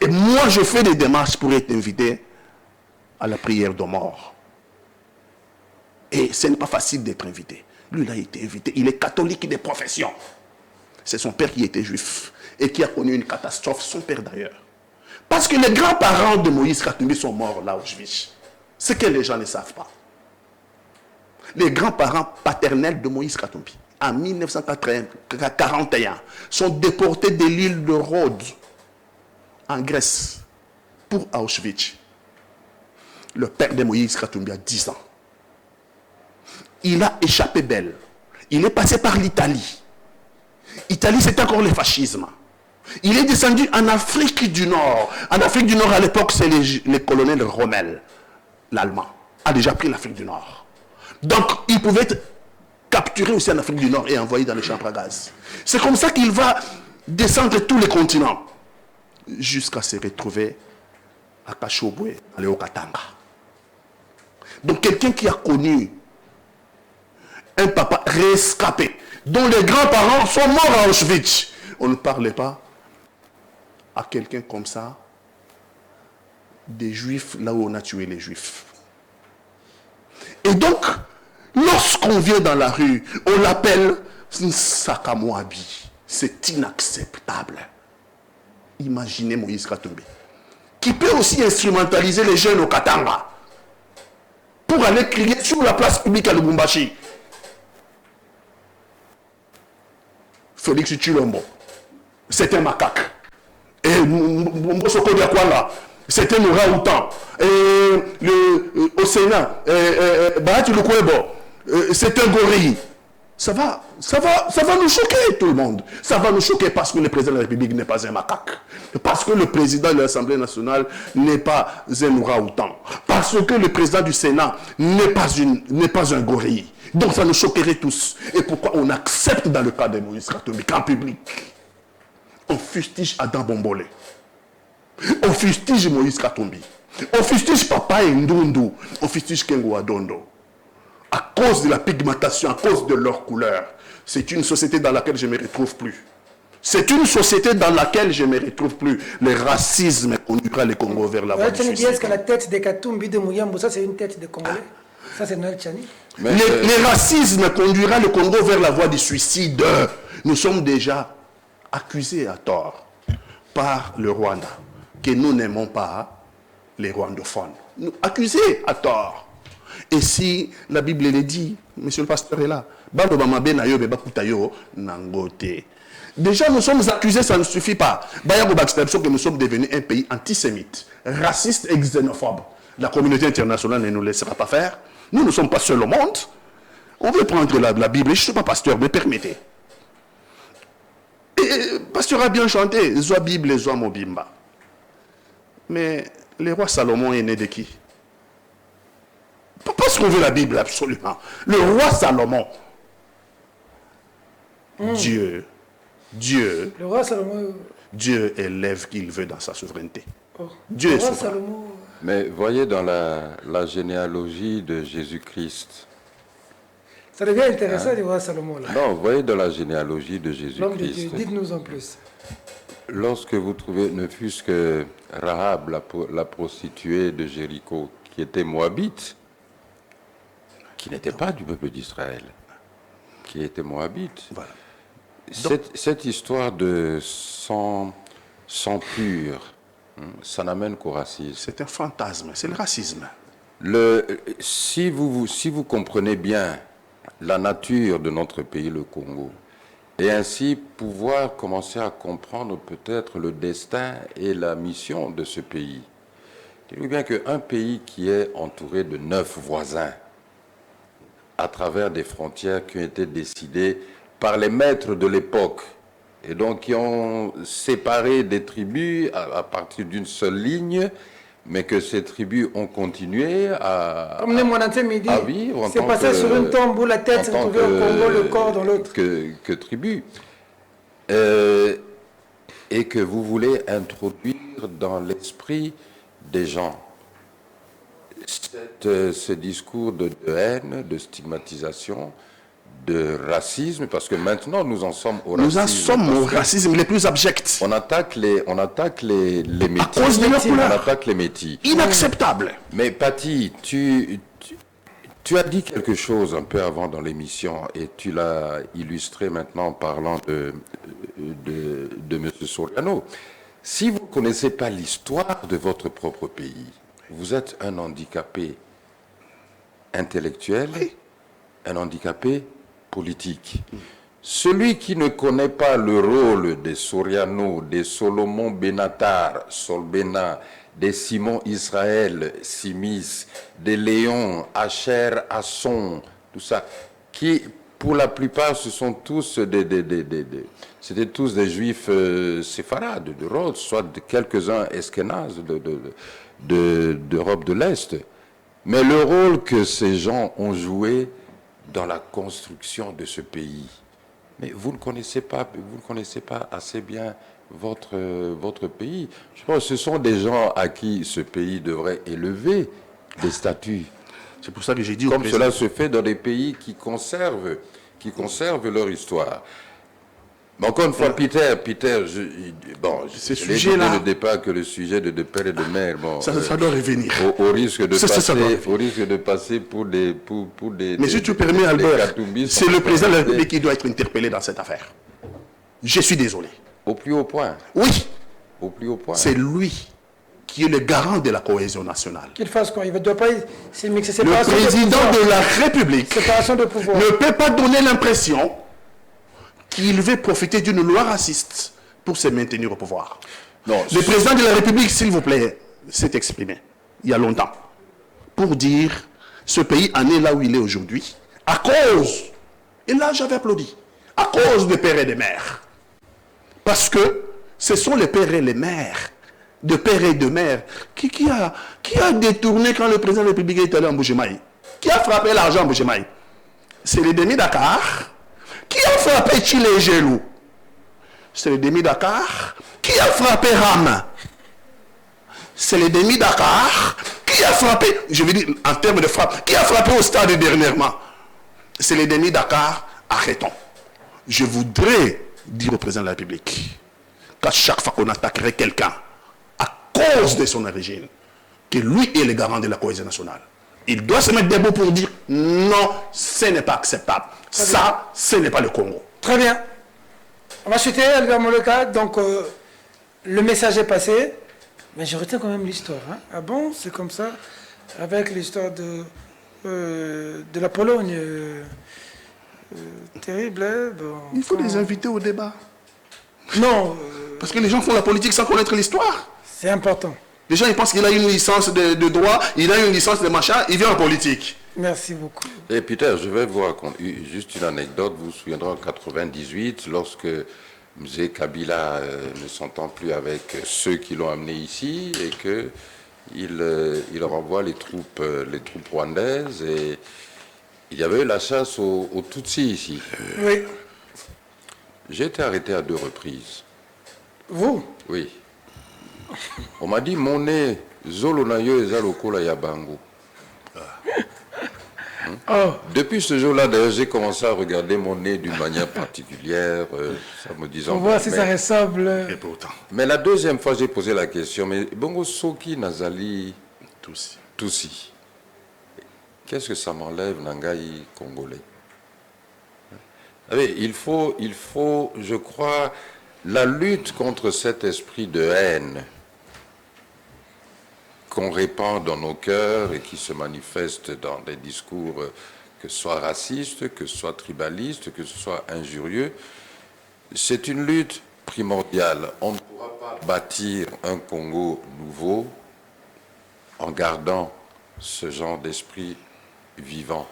Et moi, je fais des démarches pour être invité à la prière de mort. Et ce n'est pas facile d'être invité. Lui, il a été invité. Il est catholique de profession. C'est son père qui était juif et qui a connu une catastrophe, son père d'ailleurs. Parce que les grands-parents de Moïse Katumbi sont morts là à Auschwitz. Ce que les gens ne savent pas. Les grands-parents paternels de Moïse Katumbi, en 1941, sont déportés de l'île de Rhodes, en Grèce, pour Auschwitz. Le père de Moïse Katumbi a 10 ans. Il a échappé belle. Il est passé par l'Italie. L'Italie, c'est encore le fascisme. Il est descendu en Afrique du Nord. En Afrique du Nord, à l'époque, c'est le colonel Rommel, l'Allemand, a déjà pris l'Afrique du Nord. Donc, il pouvait être capturé aussi en Afrique du Nord et envoyé dans les chambres à gaz. C'est comme ça qu'il va descendre tous les continents jusqu'à se retrouver à Kachobwe, à Léokatanga. Donc, quelqu'un qui a connu un papa rescapé, dont les grands-parents sont morts à Auschwitz. On ne parlait pas à quelqu'un comme ça des juifs là où on a tué les juifs. Et donc, lorsqu'on vient dans la rue, on l'appelle Sakamwabi. C'est inacceptable. Imaginez Moïse Katumbi, qui peut aussi instrumentaliser les jeunes au Katanga pour aller crier sur la place publique à Lubumbashi. Félix Tshilombo, c'est un macaque. Et Mbosoko Diakwala, c'est un orang-outan. Au Sénat, Bahati Lukwebo, c'est un gorille. Ça va nous choquer, tout le monde. Ça va nous choquer parce que le président de la République n'est pas un macaque. Parce que le président de l'Assemblée nationale n'est pas un orang-outan. Parce que le président du Sénat n'est pas un gorille. Donc ça nous choquerait tous. Et pourquoi on accepte dans le cas de Moïse Katumbi qu'en public, on fustige Adam Bombolé, on fustige Moïse Katumbi, on fustige Papa Ndundu, on fustige Kengo Adondo, à cause de la pigmentation, à cause de leur couleur. C'est une société dans laquelle je ne me retrouve plus. C'est une société dans laquelle je ne me retrouve plus. Le racisme conduira le Congo vers la voie du suicide. Est-ce que la tête de Katumbi de Mouyambo, ça c'est une tête de Congolais? Ça c'est Noël Tchani. Le racisme conduira le Congo vers la voie du suicide. Nous sommes déjà accusés à tort par le Rwanda, que nous n'aimons pas les rwandophones. Nous accusés à tort. Et si la Bible le dit, monsieur le pasteur est là, déjà nous sommes accusés, ça ne suffit pas. Que nous sommes devenus un pays antisémite, raciste et xénophobe. La communauté internationale ne nous laissera pas faire. Nous ne sommes pas seuls au monde. On veut prendre la Bible. Je ne suis pas pasteur, mais permettez. Et pasteur a bien chanté, Zoa Bible, Zoa Mobimba. Mais le roi Salomon est né de qui? Parce qu'on veut la Bible, absolument. Le roi Salomon. Dieu. Le roi Salomon. Dieu élève qui il veut dans sa souveraineté. Oh. Dieu le est roi souverain. Salomon. Mais voyez dans la généalogie de Jésus-Christ. Ça devient intéressant, le roi Salomon. Là. Non, voyez dans la généalogie de L'homme de Dieu, Jésus-Christ. dites-nous en plus. Lorsque vous trouvez, ne fût-ce que Rahab, la prostituée de Jéricho, qui était moabite, qui n'était pas du peuple d'Israël, qui était moabite. Voilà. Cette histoire de sang pur, ça n'amène qu'au racisme. C'est un fantasme, c'est le racisme. Si vous comprenez bien la nature de notre pays, le Congo, et ainsi pouvoir commencer à comprendre peut-être le destin et la mission de ce pays. Dites-vous bien qu'un pays qui est entouré de 9 voisins, à travers des frontières qui ont été décidées par les maîtres de l'époque, et donc qui ont séparé des tribus à partir d'une seule ligne, mais que ces tribus ont continué à vivre. C'est passé sur une tombe où la tête se trouvait au Congo, le corps dans l'autre. Que tribu. Et que vous voulez introduire dans l'esprit des gens ce discours de haine, de stigmatisation, de racisme, parce que maintenant nous en sommes au racisme. Nous en sommes au racisme le plus abject. On attaque les métis. À cause de leur couleur. On attaque les métis. Inacceptable. Mais Paty, tu as dit quelque chose un peu avant dans l'émission et tu l'as illustré maintenant en parlant de M. Soriano. Si vous ne connaissez pas l'histoire de votre propre pays, vous êtes un handicapé intellectuel, un handicapé politique. Celui qui ne connaît pas le rôle des Soriano, des Solomon Benatar, Solbena, des Simon Israël, Simis, des Léon, Asher, Asson, tout ça, qui pour la plupart ce sont tous c'était tous des juifs séfarades de Rhodes, soit quelques-uns eskénazes d'Europe de l'Est. Mais le rôle que ces gens ont joué dans la construction de ce pays, mais vous ne connaissez pas assez bien votre pays. Je pense que ce sont des gens à qui ce pays devrait élever des statuts. C'est pour ça que j'ai dit comme cela se fait dans des pays qui conservent leur histoire. Mais encore une fois, Peter, ce sujet-là, ne dépend que le sujet de père et de mère. Bon, ça doit revenir. Au risque de passer pour des mais si tu permets, Albert, c'est le président de la République qui doit être interpellé dans cette affaire. Je suis désolé. Au plus haut point. Oui. Au plus haut point. C'est lui qui est le garant de la cohésion nationale. Qu'il fasse quoi? Il ne doit pas mixer. Le président de la République ne peut pas donner l'impression qu'il veut profiter d'une loi raciste pour se maintenir au pouvoir. Non, le président de la République, s'il vous plaît, s'est exprimé il y a longtemps pour dire ce pays en est là où il est aujourd'hui à cause, et là j'avais applaudi, à cause des pères et des mères. Parce que ce sont les pères et les mères, de pères et de mères, qui a détourné quand le président de la République est allé en Bujimaï. Qui a frappé l'argent en Bujimaï? C'est les demi-Dakar. Qui a frappé Chile et Gelou? C'est les demi-Dakar. Qui a frappé Ram? C'est les demi-Dakar. Qui a frappé, je veux dire en termes de frappe, qui a frappé au stade dernièrement? C'est les demi-Dakar. Arrêtons. Je voudrais dire au président de la République qu'à chaque fois qu'on attaquerait quelqu'un à cause de son origine, que lui est le garant de la cohésion nationale. Il doit se mettre debout pour dire non, ce n'est pas acceptable. Ça, ce n'est pas le Congo. Très bien. On va chuter, Albert Moleka. Donc, le message est passé. Mais je retiens quand même l'histoire. Hein. Ah bon? C'est comme ça? Avec l'histoire de de la Pologne. Terrible, hein? Bon, Il faut les inviter au débat. Non, Parce que les gens font la politique sans connaître l'histoire. c'est important. Les gens ils pensent qu'il a une licence de droit, il a une licence de machin, il vient en politique. Merci beaucoup. Et Peter, je vais vous raconter juste une anecdote. Vous vous souviendrez en 98, lorsque M. Kabila ne s'entend plus avec ceux qui l'ont amené ici et qu'il renvoie les troupes rwandaises. Et il y avait eu la chasse aux Tutsis ici. Oui. J'ai été arrêté à 2 reprises. Vous? Oui. On m'a dit, mon nez, Zolo na yo eza lokola ya bango. Oh, Depuis ce jour-là, d'ailleurs, j'ai commencé à regarder mon nez d'une manière particulière, ça me disant... on voit si ça ressemble. Et pourtant, Mais la deuxième fois, j'ai posé la question, mais Bongo Soki Nazali tous. Tutsi, qu'est-ce que ça m'enlève, Nangaï congolais? Vous savez, il faut, je crois, la lutte contre cet esprit de haine qu'on répand dans nos cœurs et qui se manifeste dans des discours, que ce soit racistes, que ce soit tribalistes, que ce soit injurieux, c'est une lutte primordiale. On ne pourra pas bâtir un Congo nouveau en gardant ce genre d'esprit vivant.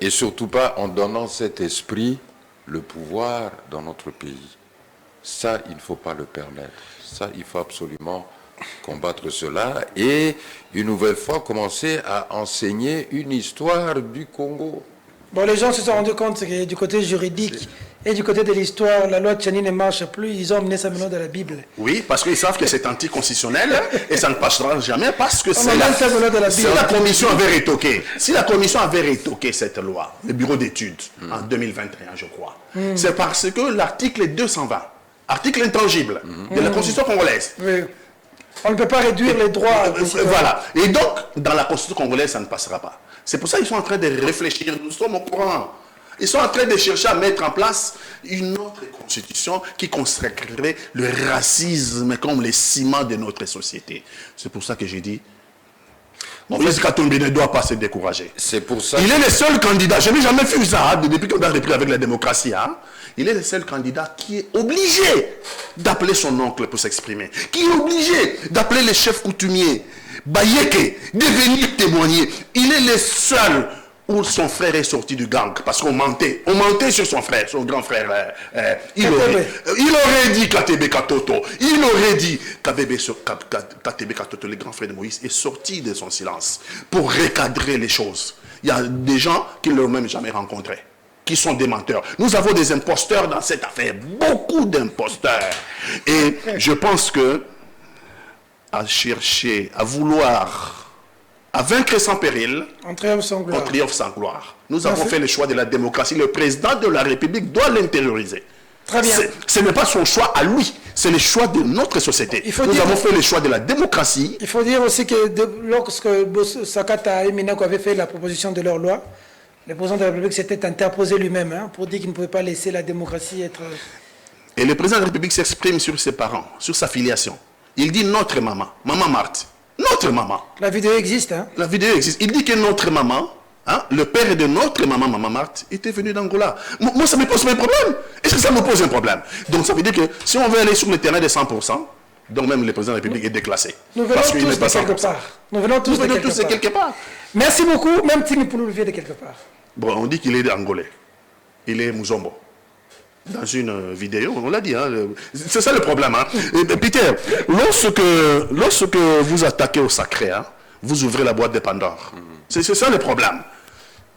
Et surtout pas en donnant cet esprit le pouvoir dans notre pays. Ça, il ne faut pas le permettre. Ça, il faut absolument combattre cela et une nouvelle fois commencer à enseigner une histoire du Congo. Bon, les gens se sont rendus compte que du côté juridique et du côté de l'histoire, la loi de Tchani ne marche plus. Ils ont amené ça maintenant de la Bible. Oui, parce qu'ils savent que c'est anticonstitutionnel et ça ne passera jamais parce que c'est amène ça venant de la si Bible. la commission avait rétoqué, si la commission avait rétoqué cette loi, le bureau d'études, en 2021, je crois, c'est parce que l'article 220, article intangible de la Constitution congolaise, Oui. On ne peut pas réduire les droits. des citoyens. voilà. Et donc, dans la Constitution congolaise, ça ne passera pas. C'est pour ça qu'ils sont en train de réfléchir. Nous sommes au courant. Ils sont en train de chercher à mettre en place une autre constitution qui consacrerait le racisme comme les ciments de notre société. C'est pour ça que j'ai dit, Moïse Katumbi ne doit pas se décourager. C'est pour ça Il est le seul candidat, je n'ai jamais vu ça, depuis qu'on a repris avec la démocratie. Il est le seul candidat qui est obligé d'appeler son oncle pour s'exprimer, qui est obligé d'appeler les chefs coutumiers, Bayeke, de venir témoigner. Il est le seul où son frère est sorti du gang, parce qu'on mentait. On mentait sur son frère, son grand frère. Il aurait dit Katebe Katoto. Il aurait dit Katebe Katoto, le grand frère de Moïse, est sorti de son silence pour recadrer les choses. Il y a des gens qui ne l'ont même jamais rencontré, qui sont des menteurs. Nous avons des imposteurs dans cette affaire, beaucoup d'imposteurs. Et je pense que à chercher, à vouloir, à vaincre sans péril, On triomphe sans on gloire. triomphe sans gloire. Nous avons fait le choix de la démocratie. Le président de la République doit l'intérioriser. Très bien. Ce n'est pas son choix à lui, c'est le choix de notre société. Il faut Nous dire- avons fait le choix de la démocratie. Il faut dire aussi que lorsque Sakata et Minako avaient fait la proposition de leur loi, le président de la République s'était interposé lui-même pour dire qu'il ne pouvait pas laisser la démocratie être... Et le président de la République s'exprime sur ses parents, sur sa filiation. Il dit notre maman, maman Marthe, notre maman. La vidéo existe, hein? La vidéo existe. Il dit que notre maman, le père de notre maman, maman Marthe, était venu d'Angola. Moi, ça me pose un problème. Est-ce que ça me pose un problème? Donc, ça veut dire que si on veut aller sur le terrain de 100%, donc même le président de la République est déclassé. Nous venons Parce qu'il tous n'est de pas quelque 100%. part. Nous venons tous Nous de venons quelque tous de part. quelque part. Merci beaucoup, même Tini Poulou vient de quelque part. Bon, on dit qu'il est angolais. Il est Muzombo. Dans une vidéo, on l'a dit. C'est ça le problème. Et Peter, lorsque vous attaquez au sacré, vous ouvrez la boîte de Pandore. C'est ça le problème.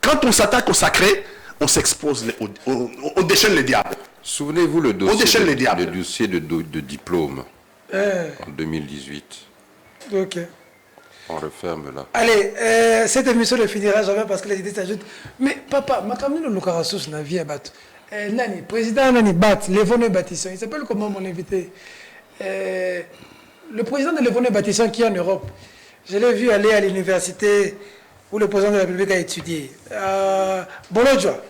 Quand on s'attaque au sacré, on s'expose, on déchaîne les diables. Souvenez-vous le déchaîne les dossier, diables. le dossier de diplôme en 2018. Ok. On referme là. Allez, cette émission ne finira jamais parce que les idées s'ajoutent. Mais papa, ma camino le Karasus na vie à battre. Nani, président Nani Bat, Lévoné Bâtissant, il s'appelle comment mon invité? Le président de Lévoné Bâtissant qui est en Europe, je l'ai vu aller à l'université où le président de la République a étudié. Bolodjoa.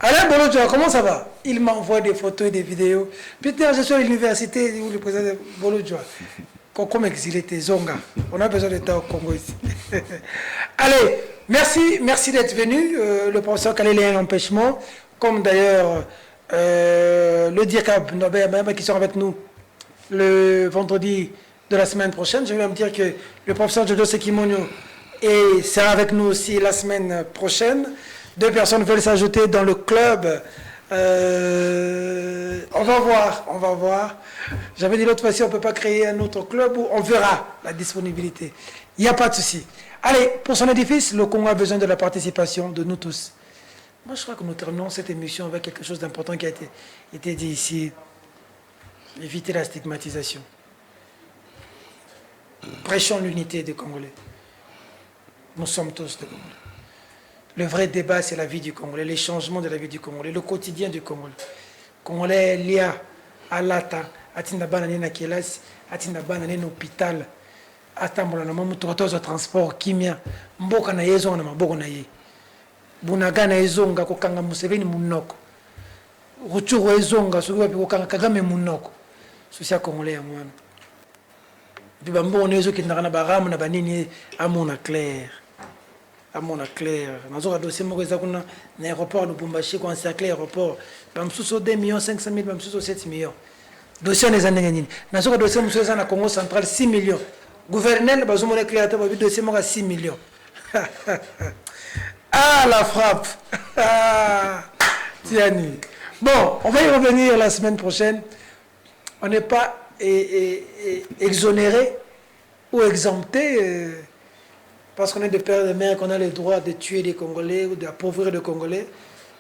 Alain Bolodjoa, comment ça va? Il m'envoie des photos et des vidéos. Peter, je suis à l'université où le président de Bolodjoa. Comme exilé, t'es Zonga. On a besoin de toi au Congo ici. Allez, merci d'être venu. Le professeur Kalele a un empêchement, comme d'ailleurs le DIRCAB qui sont avec nous le vendredi de la semaine prochaine. Je vais même dire que le professeur Jojo Sekimonyo sera avec nous aussi la semaine prochaine. 2 personnes veulent s'ajouter dans le club. On va voir. J'avais dit l'autre fois, si on ne peut pas créer un autre club, où on verra la disponibilité. Il n'y a pas de souci. Allez, pour son édifice, le Congo a besoin de la participation de nous tous. Moi, je crois que nous terminons cette émission avec quelque chose d'important qui a été dit ici. Éviter la stigmatisation. Prêchons l'unité des Congolais. Nous sommes tous des Congolais. Le vrai débat, c'est la vie du Congolais, les changements de la vie du Congolais, le quotidien du Congolais. Congolais, lia, alata, atinda banane na kelasi, atinda banane na hôpital, atambola na mamu tokotoza transport kimia, mboka na yezo na maboko na ye. Bunaga na ezonga kokanga Museveni munoko. Ruchuru ezonga soki wapi kokanga Kagame munoko. Susia Congolais ya mwana. Biba mboko na ezo kindaka na baramu na banini amona clair. Amona clair. Nazoka dossier moko eza kuna na aéroport Lubumbashi ko encercler aéroport. Bamsuso 2 millions 500 000 bamsuso 7 millions. Dossier on ezanga nini. Nazoka dossier muso eza na Congo central 6 millions. Gouverneur bazomona clair ta babi dossier moko 6 millions. Ah la frappe. Tiani. Bon, on va y revenir la semaine prochaine. On n'est pas exonéré ou exempté parce qu'on est de père et de mère, qu'on a le droit de tuer des Congolais ou d'appauvrir des Congolais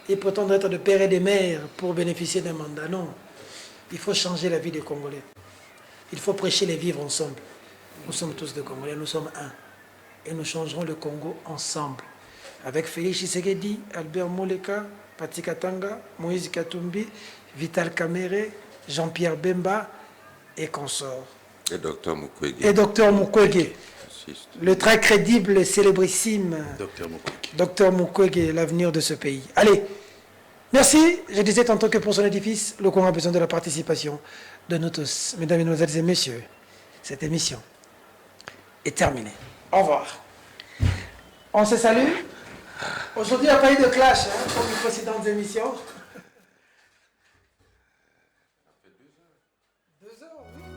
et prétendre être de père et de mère pour bénéficier d'un mandat. Non. Il faut changer la vie des Congolais. Il faut prêcher les vivre ensemble. Nous sommes tous des Congolais, nous sommes un. Et nous changerons le Congo ensemble. Avec Félix Tshisekedi, Albert Moleka, Pati Katanga, Moïse Katumbi, Vital Kamere, Jean-Pierre Bemba et consorts. Et Dr Mukwege. Et Dr Mukwege. Le très crédible et célébrissime Dr Mukwege, l'avenir de ce pays. Allez, merci. Je disais tantôt que pour son édifice, le Congo a besoin de la participation de nous tous. Mesdames, Mesdemoiselles et Messieurs, cette émission est terminée. Au revoir. On se salue. Aujourd'hui, il n'y a pas eu de clash, comme les précédentes émissions. 2 heures, oui.